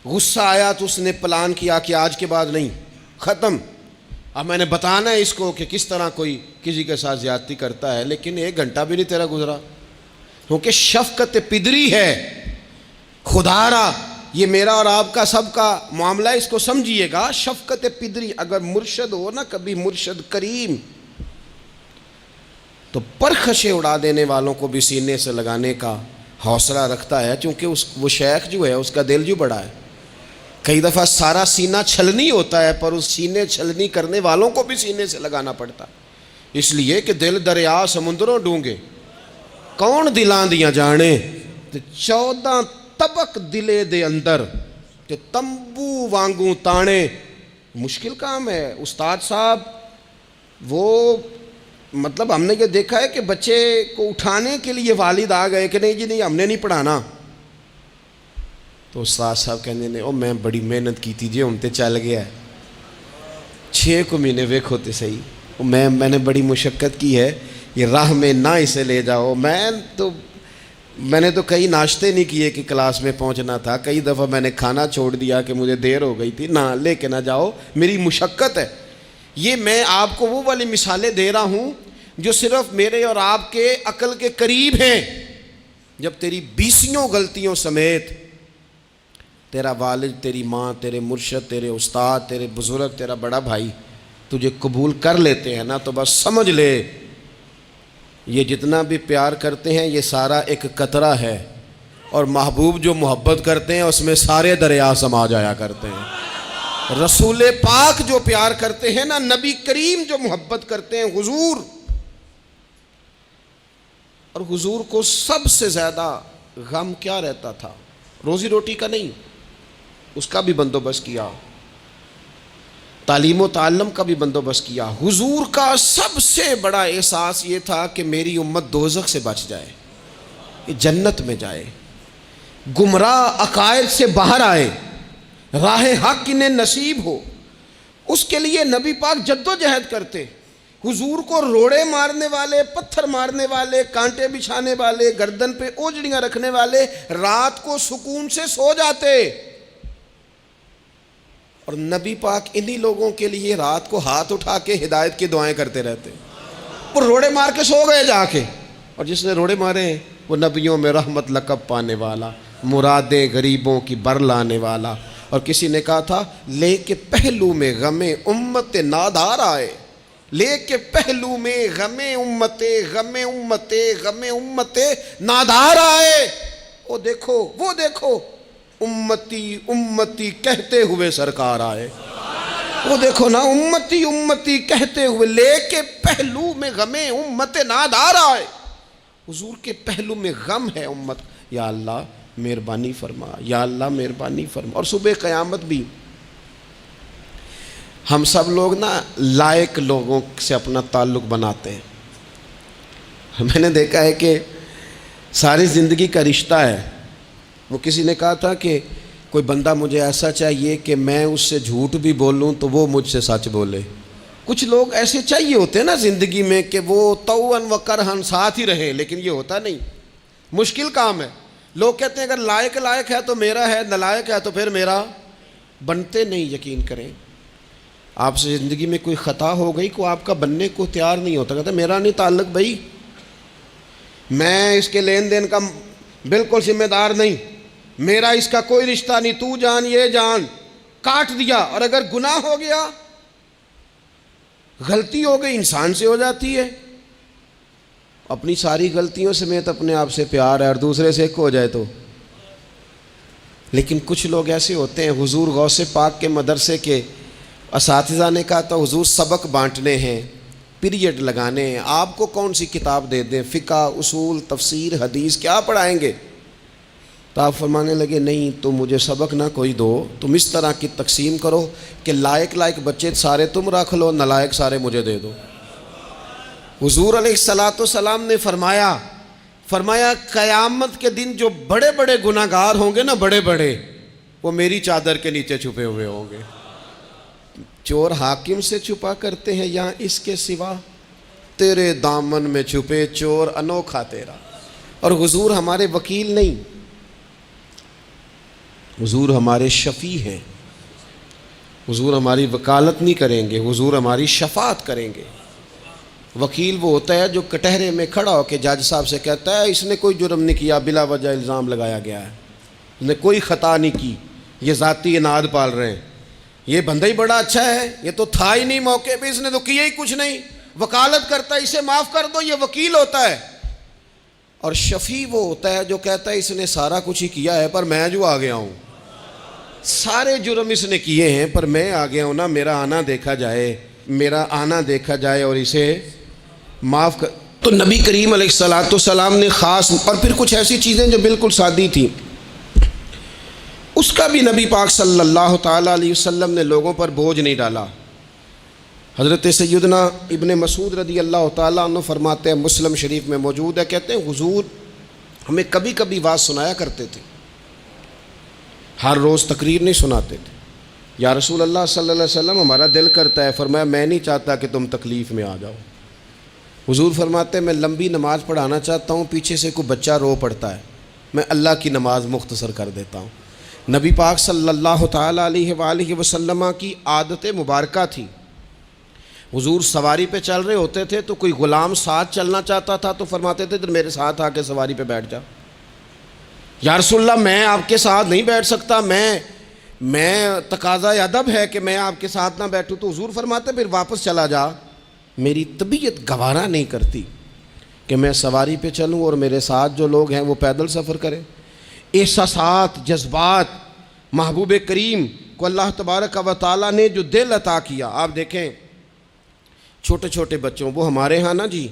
غصہ آیا تو اس نے پلان کیا کہ آج کے بعد نہیں، ختم. اب میں نے بتانا ہے اس کو کہ کس طرح کوئی کسی کے ساتھ زیادتی کرتا ہے، لیکن 1 گھنٹہ بھی نہیں تیرا گزرا، کیونکہ شفقت پدری ہے. خدا را یہ میرا اور آپ کا سب کا معاملہ، اس کو سمجھیے گا. شفقت پدری اگر مرشد ہو نا، کبھی مرشد کریم، تو پرخشیں اڑا دینے والوں کو بھی سینے سے لگانے کا حوصلہ رکھتا ہے، چونکہ وہ شیخ جو ہے اس کا دل جو بڑا ہے. کئی دفعہ سارا سینہ چھلنی ہوتا ہے پر اس سینے چھلنی کرنے والوں کو بھی سینے سے لگانا پڑتا ہے. اس لیے کہ دل دریا سمندروں ڈونگے کون دلاں دیاں جانے، 14 طبق دلے دے اندر تے تمبو وانگوں تانے. مشکل کام ہے استاد صاحب. وہ مطلب ہم نے یہ دیکھا ہے کہ بچے کو اٹھانے کے لیے والد آ گئے کہ نہیں جی نہیں ہم نے نہیں پڑھانا، تو استاد صاحب کہنے نے او میں بڑی محنت کی تھی جی ہم تے چل گیا ہے 6 مہینے ویکھو تے صحیح، میں نے بڑی مشقت کی ہے، یہ راہ میں نہ اسے لے جاؤ. میں نے تو کئی ناشتے نہیں کیے کہ کلاس میں پہنچنا تھا. کئی دفعہ میں نے کھانا چھوڑ دیا کہ مجھے دیر ہو گئی تھی. نہ لے کے نہ جاؤ، میری مشقت ہے. یہ میں آپ کو وہ والی مثالیں دے رہا ہوں جو صرف میرے اور آپ کے عقل کے قریب ہیں. جب تیری 20 غلطیوں سمیت تیرا والد، تیری ماں، تیرے مرشد، تیرے استاد، تیرے بزرگ، تیرا بڑا بھائی تجھے قبول کر لیتے ہیں نا، تو بس سمجھ لے یہ جتنا بھی پیار کرتے ہیں یہ سارا ایک قطرہ ہے، اور محبوب جو محبت کرتے ہیں اس میں سارے دریا سما جایا کرتے ہیں. رسول پاک جو پیار کرتے ہیں نا، نبی کریم جو محبت کرتے ہیں، حضور، اور حضور کو سب سے زیادہ غم کیا رہتا تھا؟ روزی روٹی کا نہیں، اس کا بھی بندوبست کیا، تعلیم و تعلم کا بھی بندوبست کیا. حضور کا سب سے بڑا احساس یہ تھا کہ میری امت دوزخ سے بچ جائے، جنت میں جائے، گمراہ عقائد سے باہر آئے، راہ حق انہیں نصیب ہو. اس کے لیے نبی پاک جد و جہد کرتے. حضور کو روڑے مارنے والے، پتھر مارنے والے، کانٹے بچھانے والے، گردن پہ اوجڑیاں رکھنے والے رات کو سکون سے سو جاتے، اور نبی پاک انہی لوگوں کے لیے رات کو ہاتھ اٹھا کے ہدایت کی دعائیں کرتے رہتے. وہ روڑے مار کے سو گئے جا کے، اور جس نے روڑے مارے ہیں وہ نبیوں میں رحمت لقب پانے والا، مرادیں غریبوں کی بر لانے والا. اور کسی نے کہا تھا لے کے پہلو میں غم امت نادار آئے، لے کے پہلو میں غم امت نادار آئے. وہ دیکھو امتی امتی کہتے ہوئے سرکار آئے. وہ دیکھو نا، امتی امتی کہتے ہوئے لے کے پہلو میں غم امت نادار آئے. حضور کے پہلو میں غم ہے امت. یا اللہ مہربانی فرما، یا اللہ مہربانی فرما. اور صبح قیامت بھی ہم سب لوگ نا لائق لوگوں سے اپنا تعلق بناتے ہیں. میں نے دیکھا ہے کہ ساری زندگی کا رشتہ ہے. وہ کسی نے کہا تھا کہ کوئی بندہ مجھے ایسا چاہیے کہ میں اس سے جھوٹ بھی بولوں تو وہ مجھ سے سچ بولے. کچھ لوگ ایسے چاہیے ہوتے ہیں نا زندگی میں کہ وہ توأن و کرہن ساتھ ہی رہیں، لیکن یہ ہوتا نہیں، مشکل کام ہے. لوگ کہتے ہیں اگر لائق ہے تو میرا ہے، نالائق ہے تو پھر میرا. بنتے نہیں. یقین کریں آپ سے زندگی میں کوئی خطا ہو گئی کو آپ کا بننے کو تیار نہیں ہوتا، کہتا میرا نہیں تعلق بھائی، میں اس کے لین دین کا بالکل ذمہ دار نہیں، میرا اس کا کوئی رشتہ نہیں، تو جان یہ جان، کاٹ دیا. اور اگر گناہ ہو گیا، غلطی ہو گئی، انسان سے ہو جاتی ہے، اپنی ساری غلطیوں سمیت اپنے آپ سے پیار ہے اور دوسرے سے ایک ہو جائے تو. لیکن کچھ لوگ ایسے ہوتے ہیں، حضور غوث پاک کے مدرسے کے اساتذہ نے کہا تھا حضور سبق بانٹنے ہیں، پیریڈ لگانے ہیں، آپ کو کون سی کتاب دے دیں، فقہ، اصول، تفسیر، حدیث کیا پڑھائیں گے؟ تو آپ فرمانے لگے نہیں تو مجھے سبق نہ کوئی دو، تم اس طرح کی تقسیم کرو کہ لائق بچے سارے تم رکھ لو، نالائق سارے مجھے دے دو. حضور علیہ السلام نے فرمایا قیامت کے دن جو بڑے بڑے گناہ گار ہوں گے نا، بڑے بڑے، وہ میری چادر کے نیچے چھپے ہوئے ہوں گے. چور حاکم سے چھپا کرتے ہیں یا اس کے سوا، تیرے دامن میں چھپے چور انوکھا تیرا. اور حضور ہمارے وکیل نہیں، حضور ہمارے شفیع ہیں. حضور ہماری وکالت نہیں کریں گے، حضور ہماری شفاعت کریں گے. وکیل وہ ہوتا ہے جو کٹہرے میں کھڑا ہو کے جج صاحب سے کہتا ہے اس نے کوئی جرم نہیں کیا، بلا وجہ الزام لگایا گیا ہے، اس نے کوئی خطا نہیں کی، یہ ذاتی اناد پال رہے ہیں، یہ بندہ ہی بڑا اچھا ہے، یہ تو تھا ہی نہیں موقع پہ، اس نے تو کیا ہی کچھ نہیں، وکالت کرتا ہے اسے معاف کر دو، یہ وکیل ہوتا ہے. اور شفیع وہ ہوتا ہے جو کہتا ہے اس نے سارا کچھ ہی کیا ہے پر میں جو آ گیا ہوں، سارے جرم اس نے کیے ہیں پر میں آ گیا ہوں نا، میرا آنا دیکھا جائے اور اسے معاف کر. تو نبی کریم علیہ السلام نے خاص، اور پھر کچھ ایسی چیزیں جو بالکل سادی تھیں، اس کا بھی نبی پاک صلی اللہ تعالیٰ علیہ وسلم نے لوگوں پر بوجھ نہیں ڈالا. حضرت سیدنا ابن مسعود رضی اللہ تعالیٰ عنہ فرماتے ہیں، مسلم شریف میں موجود ہے، کہتے ہیں حضور ہمیں کبھی کبھی واز سنایا کرتے تھے، ہر روز تقریر نہیں سناتے تھے. یا رسول اللہ صلی اللہ علیہ وسلم ہمارا دل کرتا ہے. فرمایا میں نہیں چاہتا کہ تم تکلیف میں آ جاؤ. حضور فرماتے ہیں میں لمبی نماز پڑھانا چاہتا ہوں، پیچھے سے کوئی بچہ رو پڑتا ہے، میں اللہ کی نماز مختصر کر دیتا ہوں. نبی پاک صلی اللہ تعالیٰ علیہ وآلہ وسلم کی عادت مبارکہ تھی، حضور سواری پہ چل رہے ہوتے تھے تو کوئی غلام ساتھ چلنا چاہتا تھا تو فرماتے تھے میرے ساتھ آ کے سواری پہ بیٹھ جا. یا رسول اللہ میں آپ کے ساتھ نہیں بیٹھ سکتا، میں تقاضا ادب ہے کہ میں آپ کے ساتھ نہ بیٹھوں. تو حضور فرماتے پھر واپس چلا جا، میری طبیعت گوارا نہیں کرتی کہ میں سواری پہ چلوں اور میرے ساتھ جو لوگ ہیں وہ پیدل سفر کریں. احساسات، جذبات، محبوب کریم کو اللہ تبارک و تعالیٰ نے جو دل عطا کیا. آپ دیکھیں چھوٹے چھوٹے بچوں، وہ ہمارے ہاں نا جی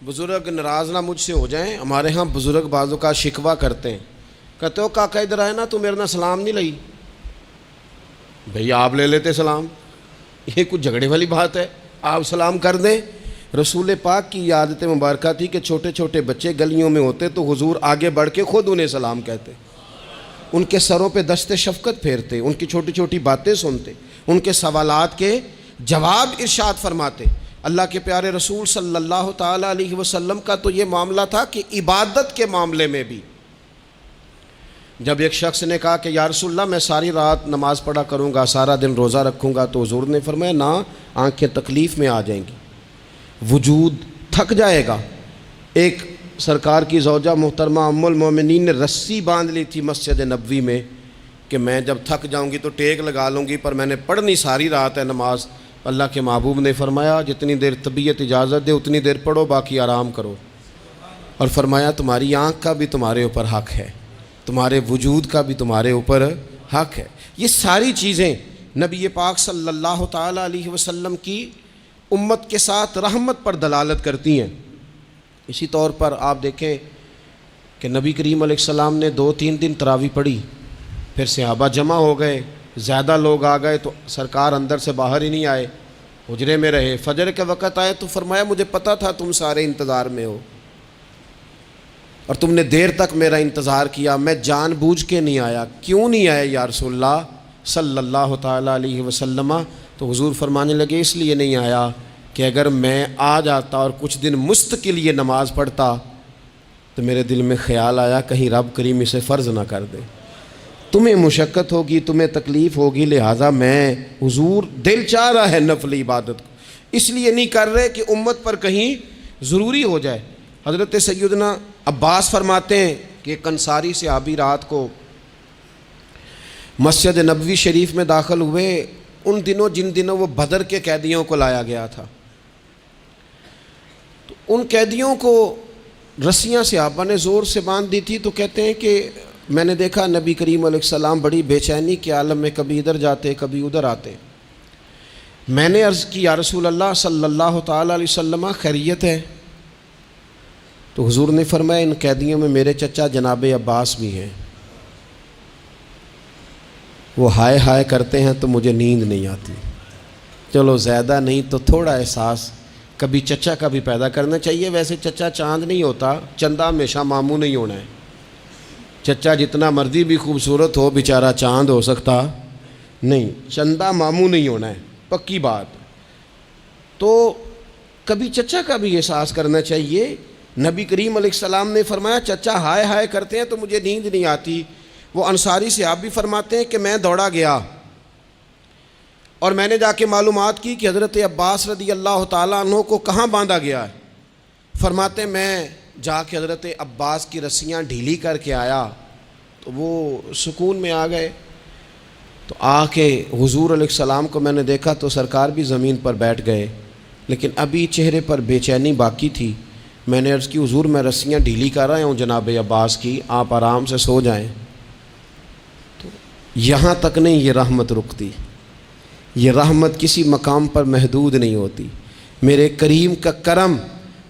بزرگ ناراض نہ مجھ سے ہو جائیں، ہمارے ہاں بزرگ بعضوں کا شکوہ کرتے ہیں، کہتے ہو کاکا ادھر آئے نا تو میرے نہ سلام نہیں لئی. بھئی آپ لے لیتے سلام، یہ کچھ جھگڑے والی بات ہے؟ آپ سلام کر دیں. رسول پاک کی عادت مبارکہ تھی کہ چھوٹے چھوٹے بچے گلیوں میں ہوتے تو حضور آگے بڑھ کے خود انہیں سلام کہتے، ان کے سروں پہ دست شفقت پھیرتے، ان کی چھوٹی چھوٹی باتیں سنتے، ان کے سوالات کے جواب ارشاد فرماتے. اللہ کے پیارے رسول صلی اللہ تعالیٰ علیہ وسلم کا تو یہ معاملہ تھا کہ عبادت کے معاملے میں بھی جب ایک شخص نے کہا کہ یا رسول اللہ میں ساری رات نماز پڑھا کروں گا، سارا دن روزہ رکھوں گا، تو حضور نے فرمایا نہ، آنکھیں تکلیف میں آ جائیں گی، وجود تھک جائے گا. ایک سرکار کی زوجہ محترمہ ام المومنین نے رسی باندھ لی تھی مسجد نبوی میں کہ میں جب تھک جاؤں گی تو ٹیک لگا لوں گی، پر میں نے پڑھنی ساری رات ہے نماز. اللہ کے محبوب نے فرمایا جتنی دیر طبیعت اجازت دے اتنی دیر پڑھو، باقی آرام کرو. اور فرمایا تمہاری آنکھ کا بھی تمہارے اوپر حق ہے، تمہارے وجود کا بھی تمہارے اوپر حق ہے. یہ ساری چیزیں نبی پاک صلی اللہ تعالیٰ علیہ وسلم کی امت کے ساتھ رحمت پر دلالت کرتی ہیں. اسی طور پر آپ دیکھیں کہ نبی کریم علیہ السلام نے 2-3 دن تراویح پڑھی، پھر صحابہ جمع ہو گئے، زیادہ لوگ آ گئے تو سرکار اندر سے باہر ہی نہیں آئے، حجرے میں رہے. فجر کے وقت آئے تو فرمایا مجھے پتہ تھا تم سارے انتظار میں ہو اور تم نے دیر تک میرا انتظار کیا، میں جان بوجھ کے نہیں آیا۔ کیوں نہیں آیا یا رسول اللہ صلی اللہ تعالیٰ علیہ وسلم؟ تو حضور فرمانے لگے اس لیے نہیں آیا کہ اگر میں آ جاتا اور کچھ دن مستقل یہ نماز پڑھتا تو میرے دل میں خیال آیا کہیں رب کریم اسے فرض نہ کر دے، تمہیں مشقت ہوگی، تمہیں تکلیف ہوگی، لہٰذا میں حضور دل چاہ رہا ہے نفل عبادت کو، اس لیے نہیں کر رہے کہ امت پر کہیں ضروری ہو جائے۔ حضرت سیدنا عباس فرماتے ہیں کہ ایک انصاری صحابی رات کو مسجد نبوی شریف میں داخل ہوئے، ان دنوں جن دنوں وہ بدر کے قیدیوں کو لایا گیا تھا، تو ان قیدیوں کو رسیاں صحابہ نے زور سے باندھ دی تھی، تو کہتے ہیں کہ میں نے دیکھا نبی کریم علیہ السلام بڑی بے چینی کے عالم میں کبھی ادھر جاتے کبھی ادھر آتے۔ میں نے عرض کی یا رسول اللہ صلی اللہ تعالیٰ علیہ وسلم خیریت ہے؟ تو حضور نے فرمایا ان قیدیوں میں میرے چچا جناب عباس بھی ہیں، وہ ہائے ہائے کرتے ہیں تو مجھے نیند نہیں آتی۔ چلو زیادہ نہیں تو تھوڑا احساس کبھی چچا کا بھی پیدا کرنا چاہیے۔ ویسے چچا چاند نہیں ہوتا، چندہ ہمیشہ ماموں نہیں ہونا ہے۔ چچا جتنا مرضی بھی خوبصورت ہو بیچارہ چاند ہو سکتا نہیں، چندہ ماموں نہیں ہونا ہے، پکی بات۔ تو کبھی چچا کا بھی احساس کرنا چاہیے۔ نبی کریم علیہ السلام نے فرمایا چچا ہائے ہائے کرتے ہیں تو مجھے نیند نہیں آتی۔ وہ انصاری صحابی فرماتے ہیں کہ میں دوڑا گیا اور میں نے جا کے معلومات کی کہ حضرت عباس رضی اللہ تعالیٰ عنہ کو کہاں باندھا گیا ہے۔ فرماتے میں جا کے حضرت عباس کی رسیاں ڈھیلی کر کے آیا تو وہ سکون میں آ گئے۔ تو آ کے حضور علیہ السلام کو میں نے دیکھا تو سرکار بھی زمین پر بیٹھ گئے، لیکن ابھی چہرے پر بے چینی باقی تھی۔ میں نے عرض کی حضور میں رسیاں ڈھیلی کر رہا ہوں جناب عباس کی، آپ آرام سے سو جائیں۔ تو یہاں تک نہیں یہ رحمت رکتی، یہ رحمت کسی مقام پر محدود نہیں ہوتی۔ میرے کریم کا کرم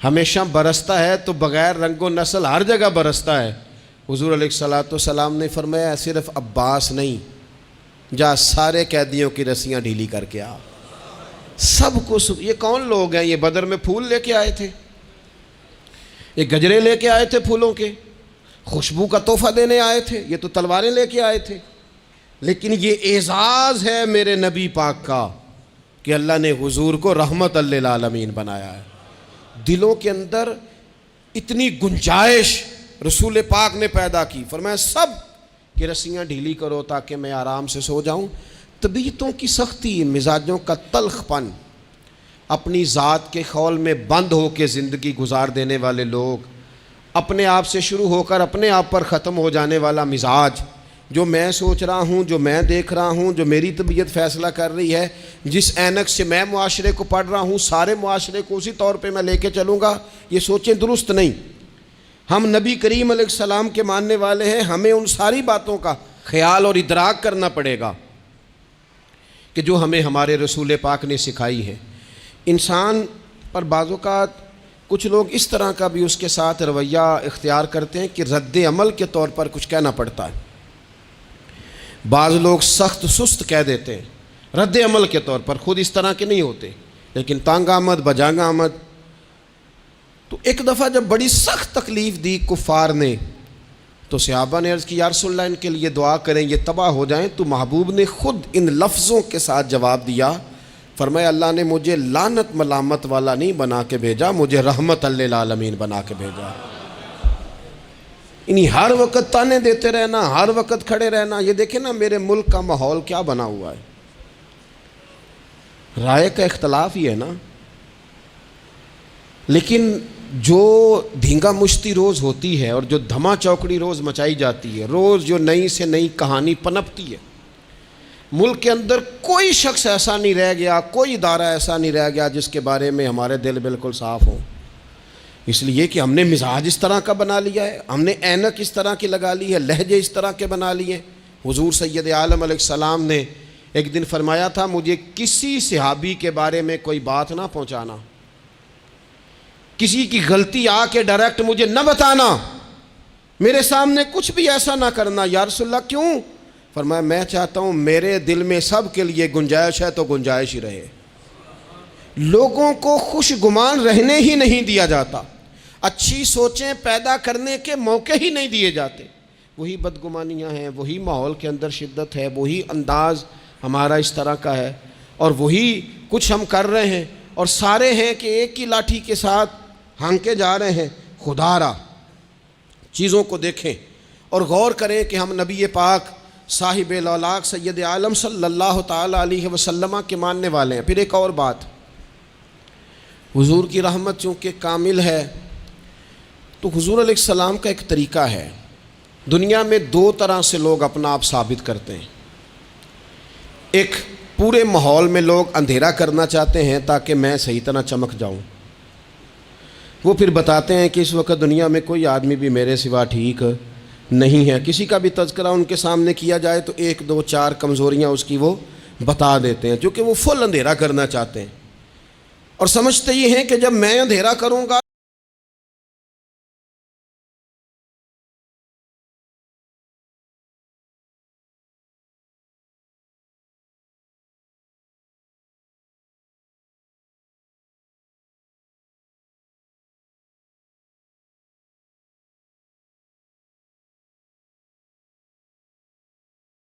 ہمیشہ برستا ہے تو بغیر رنگ و نسل ہر جگہ برستا ہے۔ حضور علیہ الصلوۃ والسلام نے فرمایا صرف عباس نہیں، جا سارے قیدیوں کی رسیاں ڈھیلی کر کے آ، سب کو یہ کون لوگ ہیں؟ یہ بدر میں پھول لے کے آئے تھے، یہ گجرے لے کے آئے تھے پھولوں کے، خوشبو کا تحفہ دینے آئے تھے، یہ تو تلواریں لے کے آئے تھے۔ لیکن یہ اعزاز ہے میرے نبی پاک کا کہ اللہ نے حضور کو رحمت للعالمین بنایا ہے۔ دلوں کے اندر اتنی گنجائش رسول پاک نے پیدا کی، فرمایا سب کہ رسیاں ڈھیلی کرو تاکہ میں آرام سے سو جاؤں۔ طبیعتوں کی سختی، مزاجوں کا تلخ پن، اپنی ذات کے خول میں بند ہو کے زندگی گزار دینے والے لوگ، اپنے آپ سے شروع ہو کر اپنے آپ پر ختم ہو جانے والا مزاج، جو میں سوچ رہا ہوں، جو میں دیکھ رہا ہوں، جو میری طبیعت فیصلہ کر رہی ہے، جس اینک سے میں معاشرے کو پڑھ رہا ہوں سارے معاشرے کو اسی طور پہ میں لے کے چلوں گا، یہ سوچیں درست نہیں۔ ہم نبی کریم علیہ السلام کے ماننے والے ہیں، ہمیں ان ساری باتوں کا خیال اور ادراک کرنا پڑے گا کہ جو ہمیں ہمارے رسول پاک نے سکھائی ہے۔ انسان پر بعض اوقات کچھ لوگ اس طرح کا بھی اس کے ساتھ رویہ اختیار کرتے ہیں کہ رد عمل کے طور پر کچھ کہنا پڑتا ہے۔ بعض لوگ سخت سست کہہ دیتے ہیں رد عمل کے طور پر، خود اس طرح کے نہیں ہوتے، لیکن تانگ آمد بجانگ آمد۔ تو ایک دفعہ جب بڑی سخت تکلیف دی کفار نے تو صحابہ نے عرض کی یا رسول اللہ ان کے لیے دعا کریں یہ تباہ ہو جائیں۔ تو محبوب نے خود ان لفظوں کے ساتھ جواب دیا، فرمایا اللہ نے مجھے لعنت ملامت والا نہیں بنا کے بھیجا، مجھے رحمت للعالمین بنا کے بھیجا۔ انہیں ہر وقت تانے دیتے رہنا، ہر وقت کھڑے رہنا، یہ دیکھیں نا میرے ملک کا ماحول کیا بنا ہوا ہے، رائے کا اختلاف ہی ہے نا، لیکن جو دھینگا مشتی روز ہوتی ہے اور جو دھما چوکڑی روز مچائی جاتی ہے، روز جو نئی سے نئی کہانی پنپتی ہے، ملک کے اندر کوئی شخص ایسا نہیں رہ گیا، کوئی ادارہ ایسا نہیں رہ گیا جس کے بارے میں ہمارے دل بالکل صاف ہوں۔ اس لیے کہ ہم نے مزاج اس طرح کا بنا لیا ہے، ہم نے اینک اس طرح کی لگا لی ہے، لہجے اس طرح کے بنا لیے۔ حضور سید عالم علیہ السلام نے ایک دن فرمایا تھا مجھے کسی صحابی کے بارے میں کوئی بات نہ پہنچانا، کسی کی غلطی آ کے ڈائریکٹ مجھے نہ بتانا، میرے سامنے کچھ بھی ایسا نہ کرنا۔ یا رسول اللہ کیوں؟ فرمایا میں چاہتا ہوں میرے دل میں سب کے لیے گنجائش ہے تو گنجائش ہی رہے، لوگوں کو خوش گمان رہنے ہی نہیں دیا جاتا۔ اچھی سوچیں پیدا کرنے کے موقع ہی نہیں دیے جاتے. وہی بدگمانیاں ہیں، وہی ماحول کے اندر شدت ہے، وہی انداز ہمارا اس طرح کا ہے، اور وہی کچھ ہم کر رہے ہیں، اور سارے ہیں کہ ایک ہی لاٹھی کے ساتھ ہانکے جا رہے ہیں. خدا را چیزوں کو دیکھیں اور غور کریں کہ ہم نبی پاک صاحب الاولاق سید عالم صلی اللہ تعالیٰ علیہ وسلم کے ماننے والے ہیں. پھر ایک اور بات، حضور کی رحمت چونکہ کامل ہے تو حضور علیہ السلام کا ایک طریقہ ہے. دنیا میں دو طرح سے لوگ اپنا آپ ثابت کرتے ہیں. ایک پورے ماحول میں لوگ اندھیرا کرنا چاہتے ہیں تاکہ میں صحیح طرح چمک جاؤں. وہ پھر بتاتے ہیں کہ اس وقت دنیا میں کوئی آدمی بھی میرے سوا ٹھیک نہیں ہے. کسی کا بھی تذکرہ ان کے سامنے کیا جائے تو ایک دو چار کمزوریاں اس کی وہ بتا دیتے ہیں، کیونکہ وہ فل اندھیرا کرنا چاہتے ہیں اور سمجھتے یہ ہیں کہ جب میں اندھیرا کروں گا